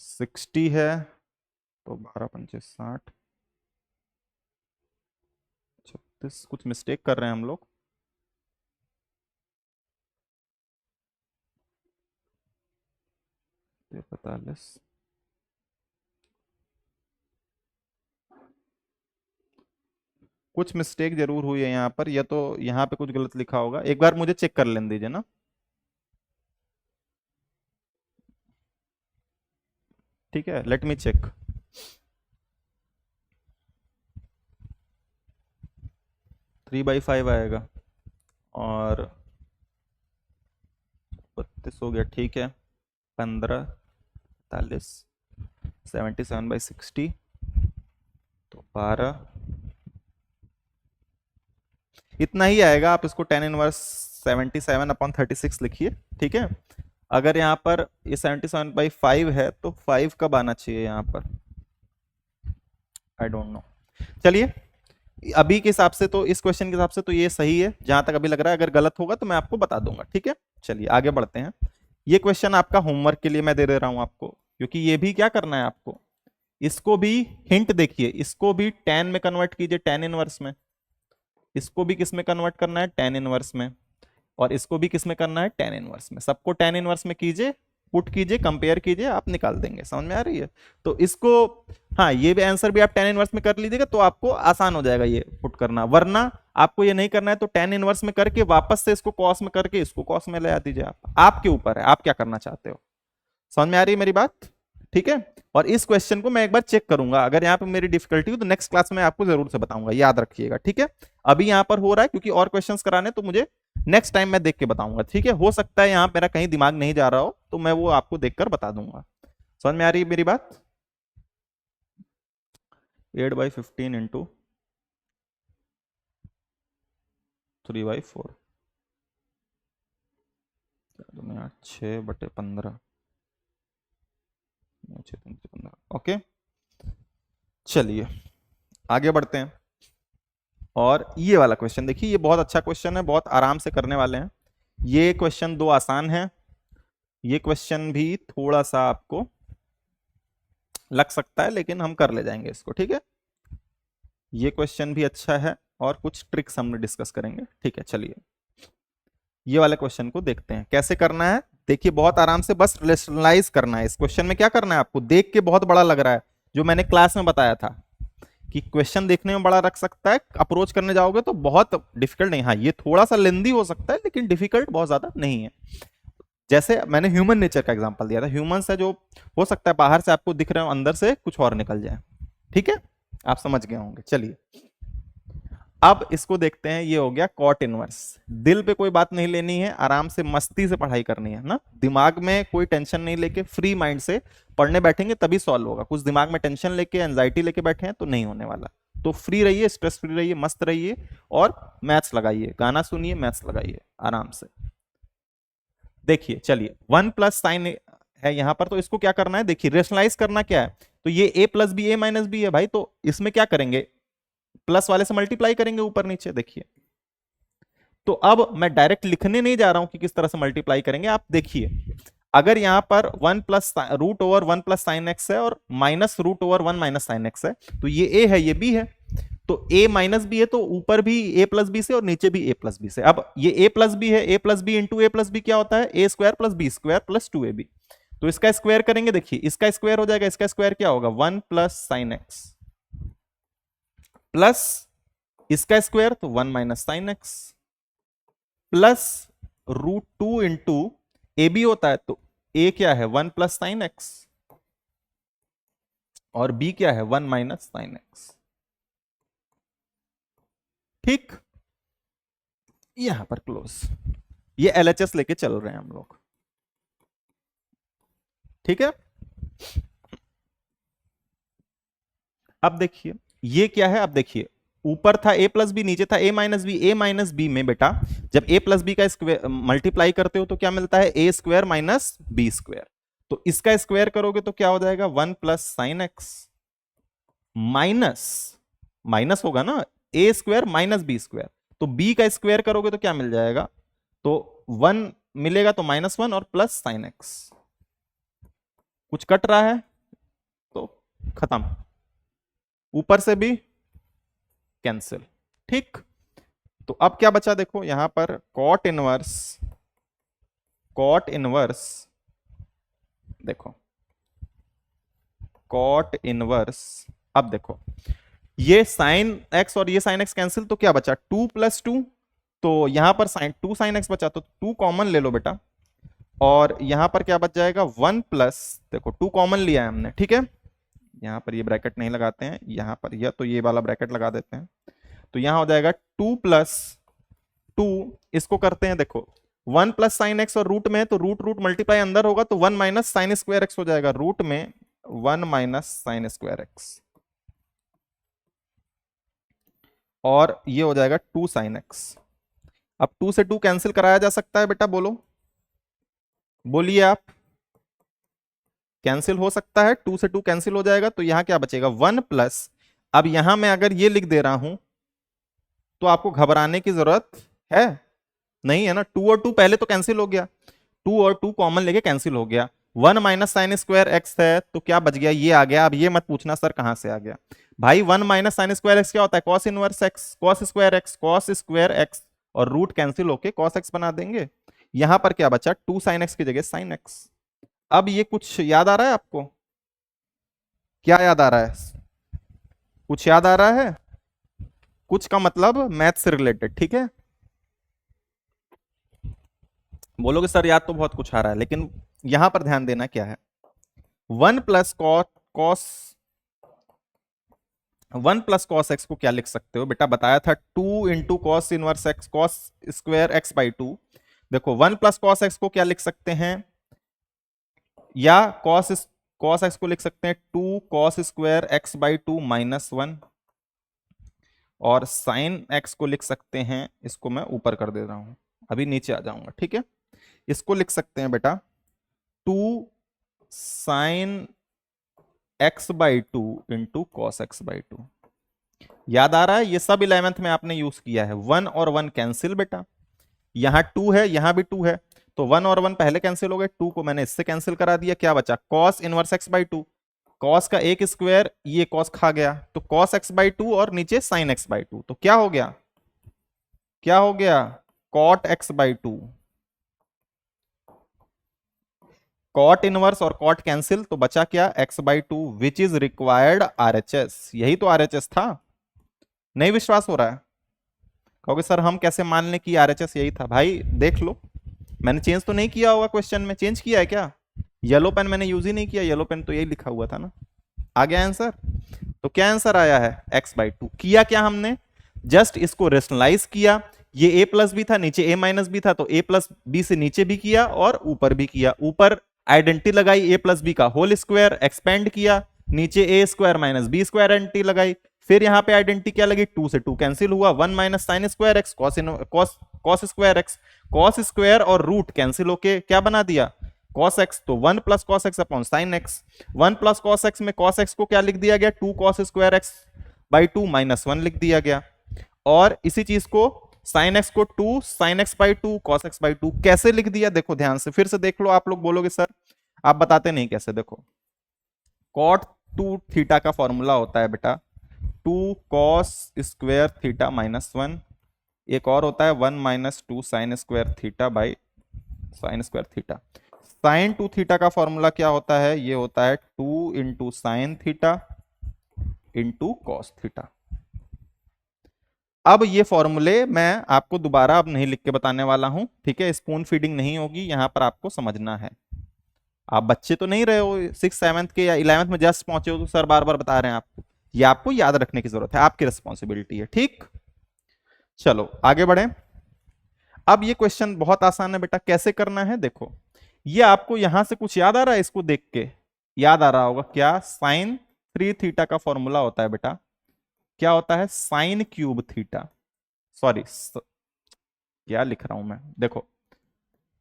60 है, तो 12 पंचे 60, 36, कुछ मिस्टेक कर रहे हैं हम लोग, ये 45, कुछ मिस्टेक जरूर हुई है यहाँ पर, या तो यहाँ पे कुछ गलत लिखा होगा, एक बार मुझे चेक कर लेने दीजिए ना, ठीक है, लेट मी चेक। 3/5 आएगा और 32 हो गया, ठीक है, 15, 45, 77/60, तो 12, इतना ही आएगा। आप इसको tan इनवर्स 77/36 लिखिए, ठीक है। अगर यहाँ पर ये 77/5 है तो 5 कब आना चाहिए यहाँ पर, आई डोंट नो। चलिए, अभी के हिसाब से तो, इस क्वेश्चन के हिसाब से तो ये सही है जहां तक अभी लग रहा है, अगर गलत होगा तो मैं आपको बता दूंगा, ठीक है। चलिए आगे बढ़ते हैं, ये क्वेश्चन आपका होमवर्क के लिए मैं दे रहा हूं आपको, क्योंकि ये भी क्या करना है आपको, इसको भी हिंट देखिए, इसको भी tan में कन्वर्ट कीजिए, tan इनवर्स में, इसको भी किस में कन्वर्ट करना है, tan इनवर्स में, और इसको भी किस में करना है, tan इनवर्स में, सबको tan इनवर्स में कीजिए, पुट कीजिए, कंपेयर कीजिए, आप निकाल देंगे, समझ में आ रही है। तो इसको, हाँ, ये भी आंसर भी आप tan इनवर्स में कर लीजिएगा तो आपको आसान हो जाएगा ये पुट करना, वरना आपको ये नहीं करना है तो tan इनवर्स में करके वापस से इसको cos में करके इसको cos में ले आ दीजिए, आप, आपके ऊपर है आप क्या करना चाहते हो। समझ में आ रही है मेरी बात, ठीक है। और इस क्वेश्चन को मैं एक बार चेक करूंगा, अगर यहाँ पे मेरी डिफिकल्टी हो तो नेक्स्ट क्लास में आपको जरूर से बताऊंगा, याद रखिएगा, ठीक है। अभी यहाँ पर हो रहा है क्योंकि और क्वेश्चंस कराने, तो मुझे नेक्स्ट टाइम मैं देख के बताऊंगा, ठीक है। हो सकता है यहाँ मेरा कहीं दिमाग नहीं जा रहा हो, तो मैं वो आपको देखकर बता दूंगा। समझ में आ रही है मेरी बात, 8/15 इंटू 3/4, 6/15, 15, ओके। चलिए आगे बढ़ते हैं, और ये वाला क्वेश्चन देखिए, ये बहुत अच्छा क्वेश्चन है, बहुत आराम से करने वाले हैं। ये क्वेश्चन दो आसान है, ये क्वेश्चन भी थोड़ा सा आपको लग सकता है, लेकिन हम कर ले जाएंगे इसको, ठीक है। ये क्वेश्चन भी अच्छा है और कुछ ट्रिक्स हमने डिस्कस करेंगे, ठीक है। चलिए ये वाले क्वेश्चन को देखते हैं कैसे करना है। देखिए बहुत आराम से, बस रेशनलाइज करना है। इस क्वेश्चन में क्या करना है आपको, देख के बहुत बड़ा लग रहा है, जो मैंने क्लास में बताया था कि क्वेश्चन देखने में बड़ा रख सकता है, अप्रोच करने जाओगे तो बहुत डिफिकल्ट नहीं। हाँ, ये थोड़ा सा लेंदी हो सकता है, लेकिन डिफिकल्ट बहुत ज्यादा नहीं है। जैसे मैंने ह्यूमन नेचर का एग्जांपल दिया था, ह्यूमंस है जो हो सकता है बाहर से आपको दिख रहे हो, अंदर से कुछ और निकल जाए, ठीक है। आप समझ गए होंगे। चलिए अब इसको देखते हैं। ये हो गया कॉट इनवर्स। दिल पे कोई बात नहीं लेनी है, आराम से मस्ती से पढ़ाई करनी है ना, दिमाग में कोई टेंशन नहीं लेके फ्री माइंड से पढ़ने बैठेंगे तभी सॉल्व होगा। कुछ दिमाग में टेंशन लेके एंजाइटी लेके बैठे हैं तो नहीं होने वाला। तो फ्री रहिए, स्ट्रेस फ्री रहिए, मस्त रहिए और मैथ्स लगाइए, गाना सुनिए, मैथ्स लगाइए आराम से। देखिए चलिए 1 + sin है यहाँ पर, तो इसको क्या करना है, देखिए रेशनलाइज करना क्या है। तो ये a + b है भाई, तो इसमें क्या करेंगे, प्लस वाले से मल्टीप्लाई करेंगे ऊपर नीचे। देखिए तो अब मैं डायरेक्ट लिखने नहीं जा रहा हूं कि किस तरह से मल्टीप्लाई करेंगे। आप देखिए अगर यहां पर 1 + √1 + sin x है और -√1 - sin x है, तो ये a है ये b है, तो a - b है, तो ऊपर भी a + b से और नीचे भी a + b से। अब ये a + b है, a + b into a + b क्या होता है, a² + b² + 2ab। तो इसका स्क्वायर करेंगे, देखिए इसका स्क्वायर हो जाएगा, इसका स्क्वायर क्या होगा 1 + sin x प्लस इसका स्क्वायर तो 1 - sin x plus √2 into a b होता है, तो a क्या है 1 + sin x और b क्या है 1 - sin x। ठीक, यहां पर क्लोज। ये एलएचएस लेके चल रहे हैं हम लोग, ठीक है। अब देखिए ये क्या है, अब देखिए ऊपर था a + b, नीचे था a - b। a - b में बेटा जब a + b का स्क्वायर मल्टीप्लाई करते हो तो क्या मिलता है, a² - b²। तो इसका स्क्वायर करोगे तो क्या हो जाएगा 1 + sin x माइनस माइनस होगा ना, a² - b²। तो b का स्क्वायर करोगे तो क्या मिल जाएगा, तो 1 मिलेगा, तो -1 और प्लस sin x। कुछ कट रहा है तो खत्म, ऊपर से भी कैंसिल, ठीक। तो अब क्या बचा, देखो यहां पर कॉट इनवर्स देखो कॉट इनवर्स। अब देखो ये साइन एक्स और ये साइन एक्स कैंसिल, तो क्या बचा 2 + 2। तो यहां पर साइन 2 sin x बचा, तो 2 कॉमन ले लो बेटा, और यहां पर क्या बच जाएगा 1 प्लस, देखो 2 कॉमन लिया है हमने, ठीक है। यहां पर ये ब्रैकेट नहीं लगाते हैं, यहां पर या तो ये वाला ब्रैकेट लगा देते हैं। तो यहां हो जाएगा 2 + 2, इसको करते हैं देखो 1 + sin x और रूट में है, तो रूट रूट मल्टीप्लाई अंदर होगा, तो 1 - sin² x हो जाएगा, रूट में 1 - sin² x, और ये हो जाएगा 2 sin x। अब 2 से 2 कैंसिल कराया जा सकता है बेटा, बोलो बोलिए आप, कैंसिल हो सकता है, 2 से 2 कैंसिल हो जाएगा, तो यहां क्या बचेगा 1 प्लस। अब यहां मैं अगर ये लिख दे रहा हूं तो आपको घबराने की जरूरत है नहीं, है ना। 2 और 2 पहले तो कैंसिल हो गया, 2 और 2 कॉमन लेके कैंसिल हो गया। 1 - sin² x है, तो क्या बच गया, ये आ गया। अब ये मत पूछना सर कहां से आ गया भाई, 1 - sin² x क्या होता है, cos inverse x, cos² x और रूट कैंसिल होके cos x बना देंगे। यहां पर क्या बचा 2 sin x की जगह sin x। अब ये कुछ याद आ रहा है आपको, क्या याद आ रहा है, कुछ याद आ रहा है, कुछ का मतलब मैथ से रिलेटेड, ठीक है। बोलोगे सर याद तो बहुत कुछ आ रहा है, लेकिन यहां पर ध्यान देना क्या है, 1 + कॉस 1 + cos x को क्या लिख सकते हो बेटा, बताया था 2 into cos inverse x cos²x/2। देखो 1 + cos x को क्या लिख सकते हैं, या cos x को लिख सकते हैं 2 cos²x/2 -1, और साइन x को लिख सकते हैं, इसको मैं ऊपर कर दे रहा हूं, अभी नीचे आ जाऊंगा, ठीक है। इसको लिख सकते हैं बेटा 2 sin x/2 into cos x/2। याद आ रहा है? ये सब 11th में आपने यूज किया है। 1 और 1 कैंसिल बेटा, यहाँ 2 है, यहाँ भी 2 है, तो 1 और 1 पहले कैंसिल हो गए, 2 को मैंने इससे कैंसिल करा दिया, क्या बचा? Cos inverse x by to. Cos का एक स्क्वायर, ये कॉस खा गया, तो कॉस एक्स बाई टू और नीचे साइन एक्स बाई टू, तो क्या हो गया? क्या हो गया? Cot x by two. Cot inverse और कॉट कैंसिल, तो बचा क्या? X by two, which is required RHS. यही तो आरएचएस था। नहीं विश्वास हो रहा है? कहोगे सर हम कैसे मान लें कि आरएचएस यही था? भाई देख लो, मैंने चेंज तो नहीं किया होगा क्वेश्चन में, चेंज किया है क्या? येलो पेन मैंने यूज ही नहीं किया, येलो पेन तो यही लिखा हुआ था ना। आ गया आंसर? तो क्या आंसर आया है? X by to. किया क्या हमने? जस्ट इसको रेशनलाइज किया। ये ए प्लस बी था, नीचे ए माइनस बी था, तो ए प्लस बी से नीचे भी किया और ऊपर भी किया। ऊपर आइडेंटिटी लगाई ए प्लस बी का होल स्क्वायर, एक्सपेंड किया, नीचे a square minus b square identity लगाई। फिर यहाँ पे आइडेंटिटी क्या लगी? 2 से 2 कैंसिल हुआ, 1 minus sign square x cos square x. Cos square और रूट कैंसिल होके क्या बना दिया? Cos x. तो 1 plus cos x upon sine x. 1 plus cos x में कॉस एक्स को क्या लिख दिया गया? 2 cos square x by 2 minus 1 लिख दिया गया। और इसी चीज को साइन एक्स को 2 sine x by 2 cos x by 2 कैसे लिख दिया? देखो ध्यान से, फिर से देख लो। आप लोग बोलोगे सर आप बताते नहीं कैसे। देखो, कॉट 2 थीटा का फॉर्मूला होता है बेटा 2 कॉस स्क्वायर थीटा माइनस 1। एक और होता है 1 minus 2 sine square theta by sine square theta. Sine 2 theta का फॉर्मूला क्या होता है? ये होता है 2 into sine theta into cos theta. अब ये फॉर्मूले मैं आपको दोबारा अब नहीं लिख के बताने वाला हूं, ठीक है? स्पून फीडिंग नहीं होगी यहां पर, आपको समझना है। आप बच्चे तो नहीं रहे हो 6th 7th के या 11th में जस्ट पहुंचे हो तो सर बार बार बता रहे हैं आपको। ये आपको याद रखने की जरूरत है, आपकी रिस्पॉन्सिबिलिटी है, ठीक? चलो आगे बढ़े। अब ये क्वेश्चन बहुत आसान है बेटा, कैसे करना है देखो। ये आपको यहां से कुछ याद आ रहा है? इसको देख के याद आ रहा होगा क्या? साइन 3 थीटा का फॉर्मूला होता है बेटा, क्या होता है? Sign cube theta. सॉरी, क्या लिख रहा हूं मैं, देखो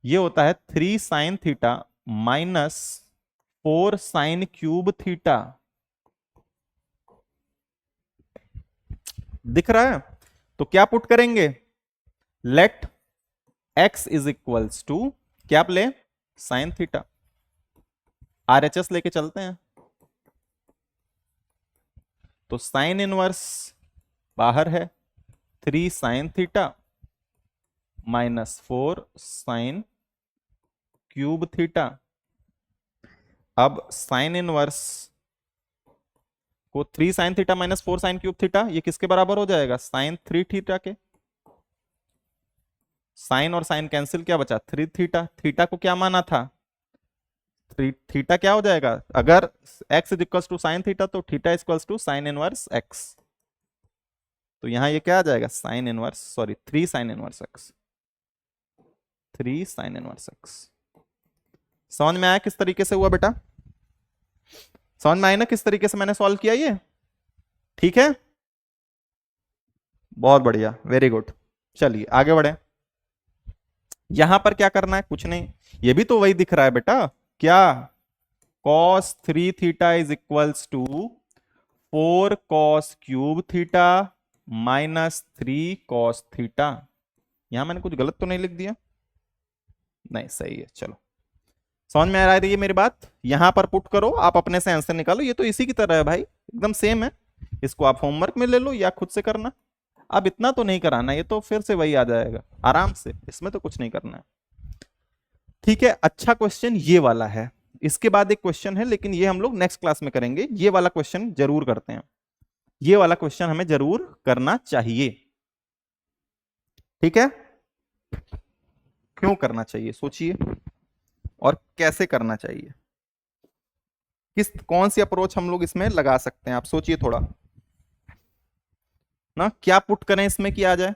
ये होता है 3 sine theta minus 4 sine cube theta. दिख रहा है? तो क्या पुट करेंगे? Let x is equals to क्या ले? Sine theta. आरएचएस लेके चलते हैं, तो साइन इनवर्स बाहर है, 3 sine theta minus 4 sine cube theta. अब साइन इनवर्स को 3 sine theta minus 4 sine cube theta, ये किसके बराबर हो जाएगा? साइन 3 थीटा के। साइन और साइन कैंसिल, क्या बचा? 3 थीटा। थीटा को क्या माना था? थीटा क्या हो जाएगा? अगर x is equal to sine theta तो theta equal to sine inverse x। तो यहां ये क्या आ जाएगा? Sine inverse, sorry 3 sine inverse x। 3 sine inverse x। समझ में आया किस तरीके से हुआ बेटा? समझ में आया ना किस तरीके से मैंने सॉल्व किया ये? ठीक है, बहुत बढ़िया, वेरी गुड। चलिए आगे बढ़े। यहां पर क्या करना है? कुछ नहीं, ये भी तो वही दिख रहा है बेटा, क्या? cos 3 theta is equals to 4 cos cube theta minus 3 cos theta. यहां मैंने कुछ गलत तो नहीं लिख दिया? नहीं, सही है। चलो, समझ में आ रहा है ये मेरी बात? यहां पर पुट करो, आप अपने से आंसर निकालो। ये तो इसी की तरह है भाई, एकदम सेम है। इसको आप होमवर्क में ले लो या खुद से करना। अब इतना तो नहीं कराना, ये तो फिर से वही आ जाएगा आराम से, इसमें तो कुछ नहीं करना है। ठीक है, अच्छा क्वेश्चन ये वाला है। इसके बाद एक क्वेश्चन है, लेकिन ये हम लोग नेक्स्ट क्लास में करेंगे। ये वाला क्वेश्चन जरूर करते हैं, ये वाला क्वेश्चन हमें जरूर करना चाहिए, ठीक है? क्यों करना चाहिए सोचिए, और कैसे करना चाहिए, किस कौन सी अप्रोच हम लोग इसमें लगा सकते हैं, आप सोचिए थोड़ा ना, क्या पुट करें इसमें किया जाए।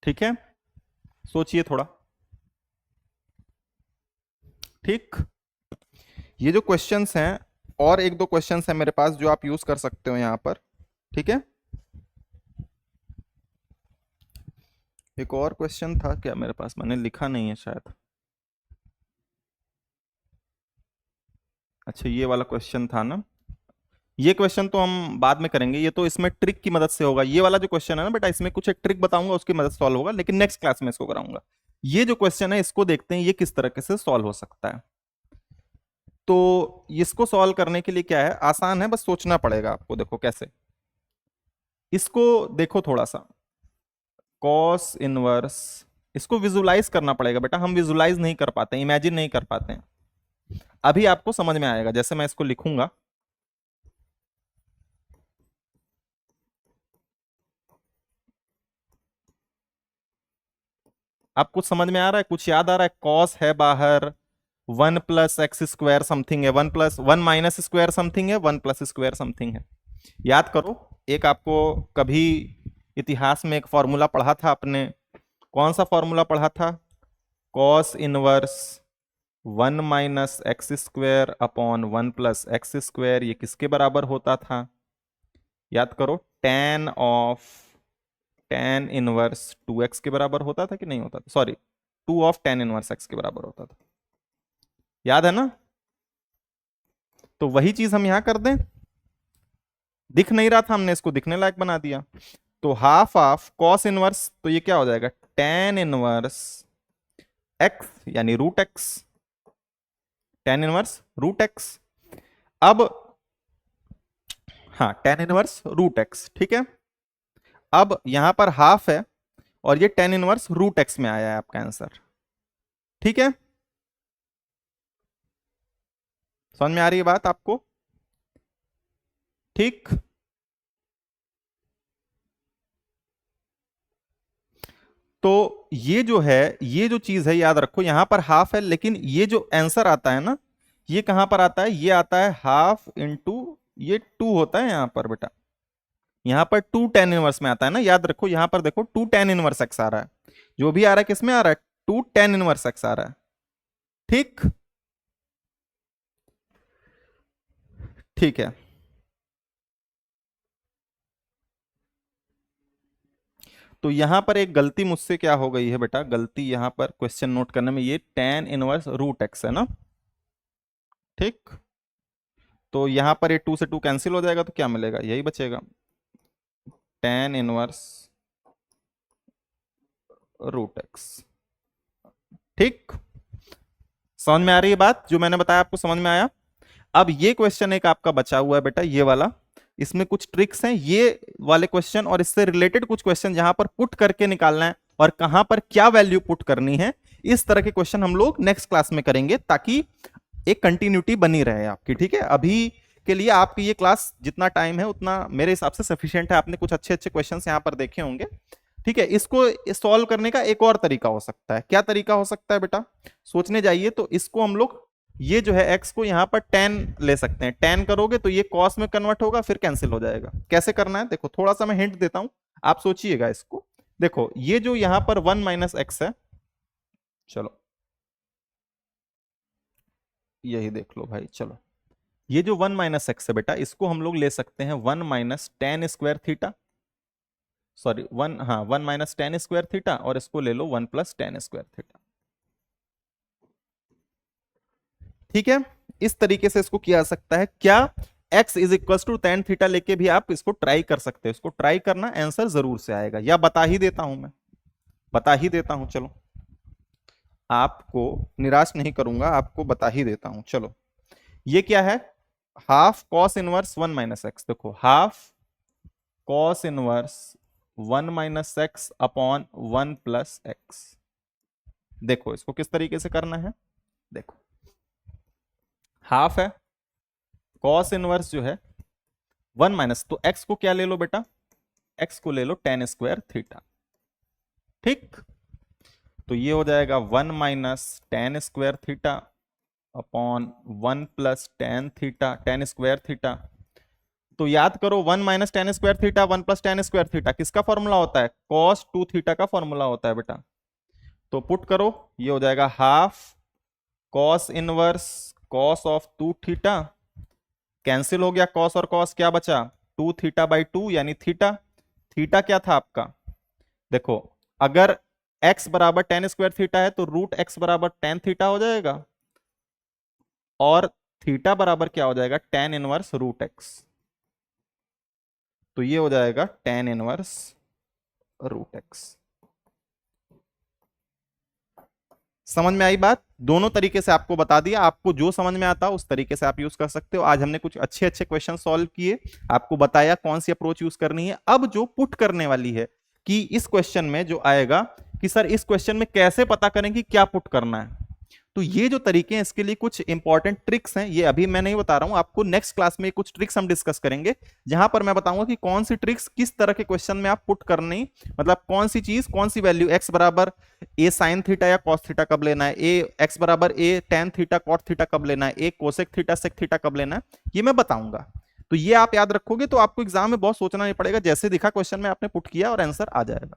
ठीक है, सोचिए थोड़ा। ठीक, ये जो क्वेश्चंस हैं, और एक दो क्वेश्चंस हैं मेरे पास जो आप यूज कर सकते हो यहां पर, ठीक है? एक और क्वेश्चन था क्या मेरे पास, मैंने लिखा नहीं है शायद। अच्छा ये वाला क्वेश्चन था ना, ये क्वेश्चन तो हम बाद में करेंगे, ये तो इसमें ट्रिक की मदद से होगा। ये वाला जो क्वेश्चन है ना बेटा, इसमें कुछ एक ट्रिक बताऊंगा, उसकी मदद सॉल्व होगा, लेकिन नेक्स्ट क्लास में इसको कराऊंगा। ये जो क्वेश्चन है इसको देखते हैं ये किस तरीके से सॉल्व हो सकता है। तो इसको सॉल्व करने के लिए क्या है, आसान है, बस सोचना पड़ेगा आपको। देखो कैसे, इसको देखो थोड़ा सा, कॉस इनवर्स, इसको विजुलाइज करना पड़ेगा बेटा। हम विजुलाइज नहीं कर पाते, इमेजिन नहीं कर पाते हैं। अभी आपको समझ में आएगा, जैसे मैं इसको लिखूंगा। आप कुछ समझ में आ रहा है, कुछ याद आ रहा है? कॉस है बाहर, 1 + x² समथिंग है, 1 माइनस स्क्वायर समथिंग है, 1 + स्क्वायर समथिंग है। याद करो, एक आपको कभी इतिहास में एक फॉर्मूला पढ़ा था आपने, कौन सा फॉर्मूला पढ़ा था? Cos inverse 1 - x² upon 1 + x², ये किसके बराबर होता था? याद करो, tan इनवर्स 2x के बराबर होता था कि नहीं होता था? सॉरी, 2 of tan−1x के बराबर होता था। याद है ना? तो वही चीज हम यहां कर दें। दिख नहीं रहा था, हमने इसको दिखने लायक बना दिया। तो हाफ ऑफ कॉस इनवर्स, तो ये क्या हो जाएगा? tan इनवर्स x, यानी √x, tan इनवर्स √x। अब हाँ, tan इनवर्स √x, ठीक है। अब यहां पर हाफ है और ये tan इनवर्स √x में आया है आपका आंसर, ठीक है। समझ में आ रही है बात आपको? ठीक। तो ये जो है, ये जो चीज है, याद रखो, यहां पर हाफ है, लेकिन ये जो आंसर आता है ना, ये कहां पर आता है? ये आता है हाफ इंटू, ये 2 होता है यहां पर बेटा। यहां पर 2 tan इनवर्स में आता है ना, याद रखो। यहां पर देखो 2 tan इनवर्स x आ रहा है, जो भी आ रहा है किस में आ रहा है? 2 tan इनवर्स x आ रहा है, ठीक। ठीक है, तो यहां पर एक गलती मुझसे क्या हो गई है बेटा, गलती यहां पर क्वेश्चन नोट करने में, ये tan इनवर्स √x है ना, ठीक। तो यहां पर ये 2 से 2 कैंसिल हो जाएगा, तो क्या मिलेगा? यही बचेगा, tan इनवर्स √x, ठीक। समझ में आ रही है बात? जो मैंने बताया आपको समझ में आया? अब ये क्वेश्चन एक आपका बचा हुआ है बेटा, ये वाला। इसमें कुछ ट्रिक्स हैं ये वाले क्वेश्चन, और इससे रिलेटेड कुछ क्वेश्चन जहां पर पुट करके निकालना है और कहां पर क्या वैल्यू पुट करनी है, इस तरह के क्वेश्चन हम लोग नेक्स्ट क्लास में करेंगे, ताकि एक कंटिन्यूटी बनी रहे आपकी, ठीक है। अभी के लिए आपकी ये क्लास जितना टाइम है उतना मेरे हिसाब से सफिशियंट है। आपने कुछ अच्छे अच्छे क्वेश्चन यहाँ पर देखे होंगे, ठीक है। इसको सॉल्व करने का एक और तरीका हो सकता है। क्या तरीका हो सकता है बेटा? सोचने जाइए। तो इसको हम लोग, ये जो है x को यहाँ पर tan ले सकते हैं। tan करोगे तो ये cos में कन्वर्ट होगा, फिर कैंसिल हो जाएगा। कैसे करना है देखो, थोड़ा सा मैं हिंट देता हूं, आप सोचिएगा इसको। देखो ये जो यहाँ पर 1 - x है, चलो यही देख लो भाई, चलो ये जो 1 - x है बेटा, इसको हम लोग ले सकते हैं 1 - tan² थीटा, सॉरी 1, हाँ 1 - tan² थीटा, और इसको ले लो 1 + tan² थीटा, ठीक है। इस तरीके से इसको किया जा सकता है। क्या x = tan थीटा लेके भी आप इसको ट्राई कर सकते हो। इसको ट्राई करना, आंसर जरूर से आएगा, या बता ही देता हूं मैं, बता ही देता हूं, चलो आपको निराश नहीं करूंगा, आपको बता ही देता हूं। चलो ये क्या है? Half cos inverse 1 - x। देखो half cos inverse 1 - x upon 1 + x। देखो इसको किस तरीके से करना है, देखो हाफ है, कॉस इनवर्स जो है 1 - तो x को क्या ले लो बेटा? x को ले लो tan²थीटा, ठीक। तो ये हो जाएगा 1 - tan²थीटा अपॉन 1 + tan थीटा, tan²थीटा। तो याद करो 1 - tan²थीटा 1 + tan²थीटा किसका फॉर्मूला होता है? cos 2 थीटा का फॉर्मूला होता है बेटा। तो पुट करो, ये हो जाएगा half cos inverse cos 2 theta, cancel हो गया कॉस और कॉस, क्या बचा? 2 θ/2 यानी थीटा। थीटा क्या था आपका? देखो अगर x = tan² थीटा है तो √x = tan थीटा हो जाएगा, और थीटा बराबर क्या हो जाएगा, tan इनवर्स रूट एक्स। तो ये हो जाएगा tan इनवर्स रूट एक्स। समझ में आई बात? दोनों तरीके से आपको बता दिया, आपको जो समझ में आता उस तरीके से आप यूज कर सकते हो। आज हमने कुछ अच्छे अच्छे क्वेश्चन सॉल्व किए, आपको बताया कौन सी अप्रोच यूज करनी है। अब जो पुट करने वाली है कि इस क्वेश्चन में जो आएगा कि सर इस क्वेश्चन में कैसे पता करें कि क्या पुट करना है, तो ये जो तरीके हैं इसके लिए कुछ इंपॉर्टेंट ट्रिक्स हैं। ये अभी मैं नहीं बता रहा हूं, आपको नेक्स्ट क्लास में कुछ ट्रिक्स हम डिस्कस करेंगे, जहां पर मैं बताऊंगा कि कौन सी ट्रिक्स किस तरह के क्वेश्चन में आप पुट करनी, मतलब कौन सी चीज कौन सी वैल्यू, एक्स बराबर ए साइन थीटा या कॉस थीटा कब लेना है, ए एक्स बराबर ए टेन थीटा कॉट थीटा कब लेना है, ए कोसेक थीटा सेक थीटा कब लेना है, ये मैं बताऊंगा। तो ये आप याद रखोगे तो आपको एग्जाम में बहुत सोचना नहीं पड़ेगा, जैसे दिखा क्वेश्चन में आपने पुट किया और आंसर आ जाएगा।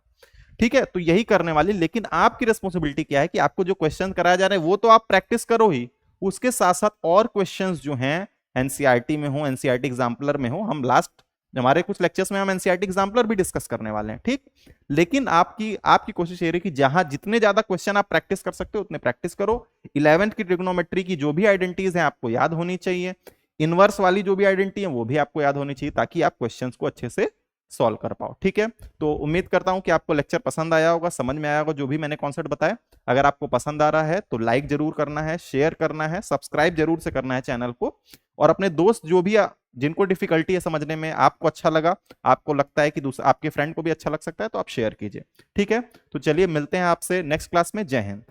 ठीक है, तो यही करने वाली, लेकिन आपकी रिस्पॉन्सिबिलिटी क्या है कि आपको जो क्वेश्चन कराया जा रहा है वो तो आप प्रैक्टिस करो ही, उसके साथ साथ और क्वेश्चंस जो हैं एनसीईआरटी में हो, एनसीईआरटी एग्जाम्पलर में हो, हम लास्ट हमारे कुछ लेक्चर्स में हम एनसीईआरटी एग्जाम्पलर भी डिस्कस करने वाले हैं। ठीक, लेकिन आपकी आपकी कोशिश ये रही कि जहां जितने ज्यादा क्वेश्चन आप प्रैक्टिस कर सकते हो उतने प्रैक्टिस करो। 11th की ट्रिग्नोमेट्री की जो भी आइडेंटिटीज हैं आपको याद होनी चाहिए, इनवर्स वाली जो भी आइडेंटिटी है वो भी आपको याद होनी चाहिए, ताकि आप क्वेश्चंस को अच्छे से सॉल्व कर पाओ। ठीक है, तो उम्मीद करता हूं कि आपको लेक्चर पसंद आया होगा, समझ में आया होगा जो भी मैंने कॉन्सेप्ट बताया। अगर आपको पसंद आ रहा है तो लाइक जरूर करना है, शेयर करना है, सब्सक्राइब जरूर से करना है चैनल को, और अपने दोस्त जो भी जिनको डिफिकल्टी है समझने में, आपको अच्छा लगा, आपको लगता है कि दूसरा आपके फ्रेंड को भी अच्छा लग सकता है, तो आप शेयर कीजिए। ठीक है, तो चलिए मिलते हैं आपसे नेक्स्ट क्लास में। जय हिंद।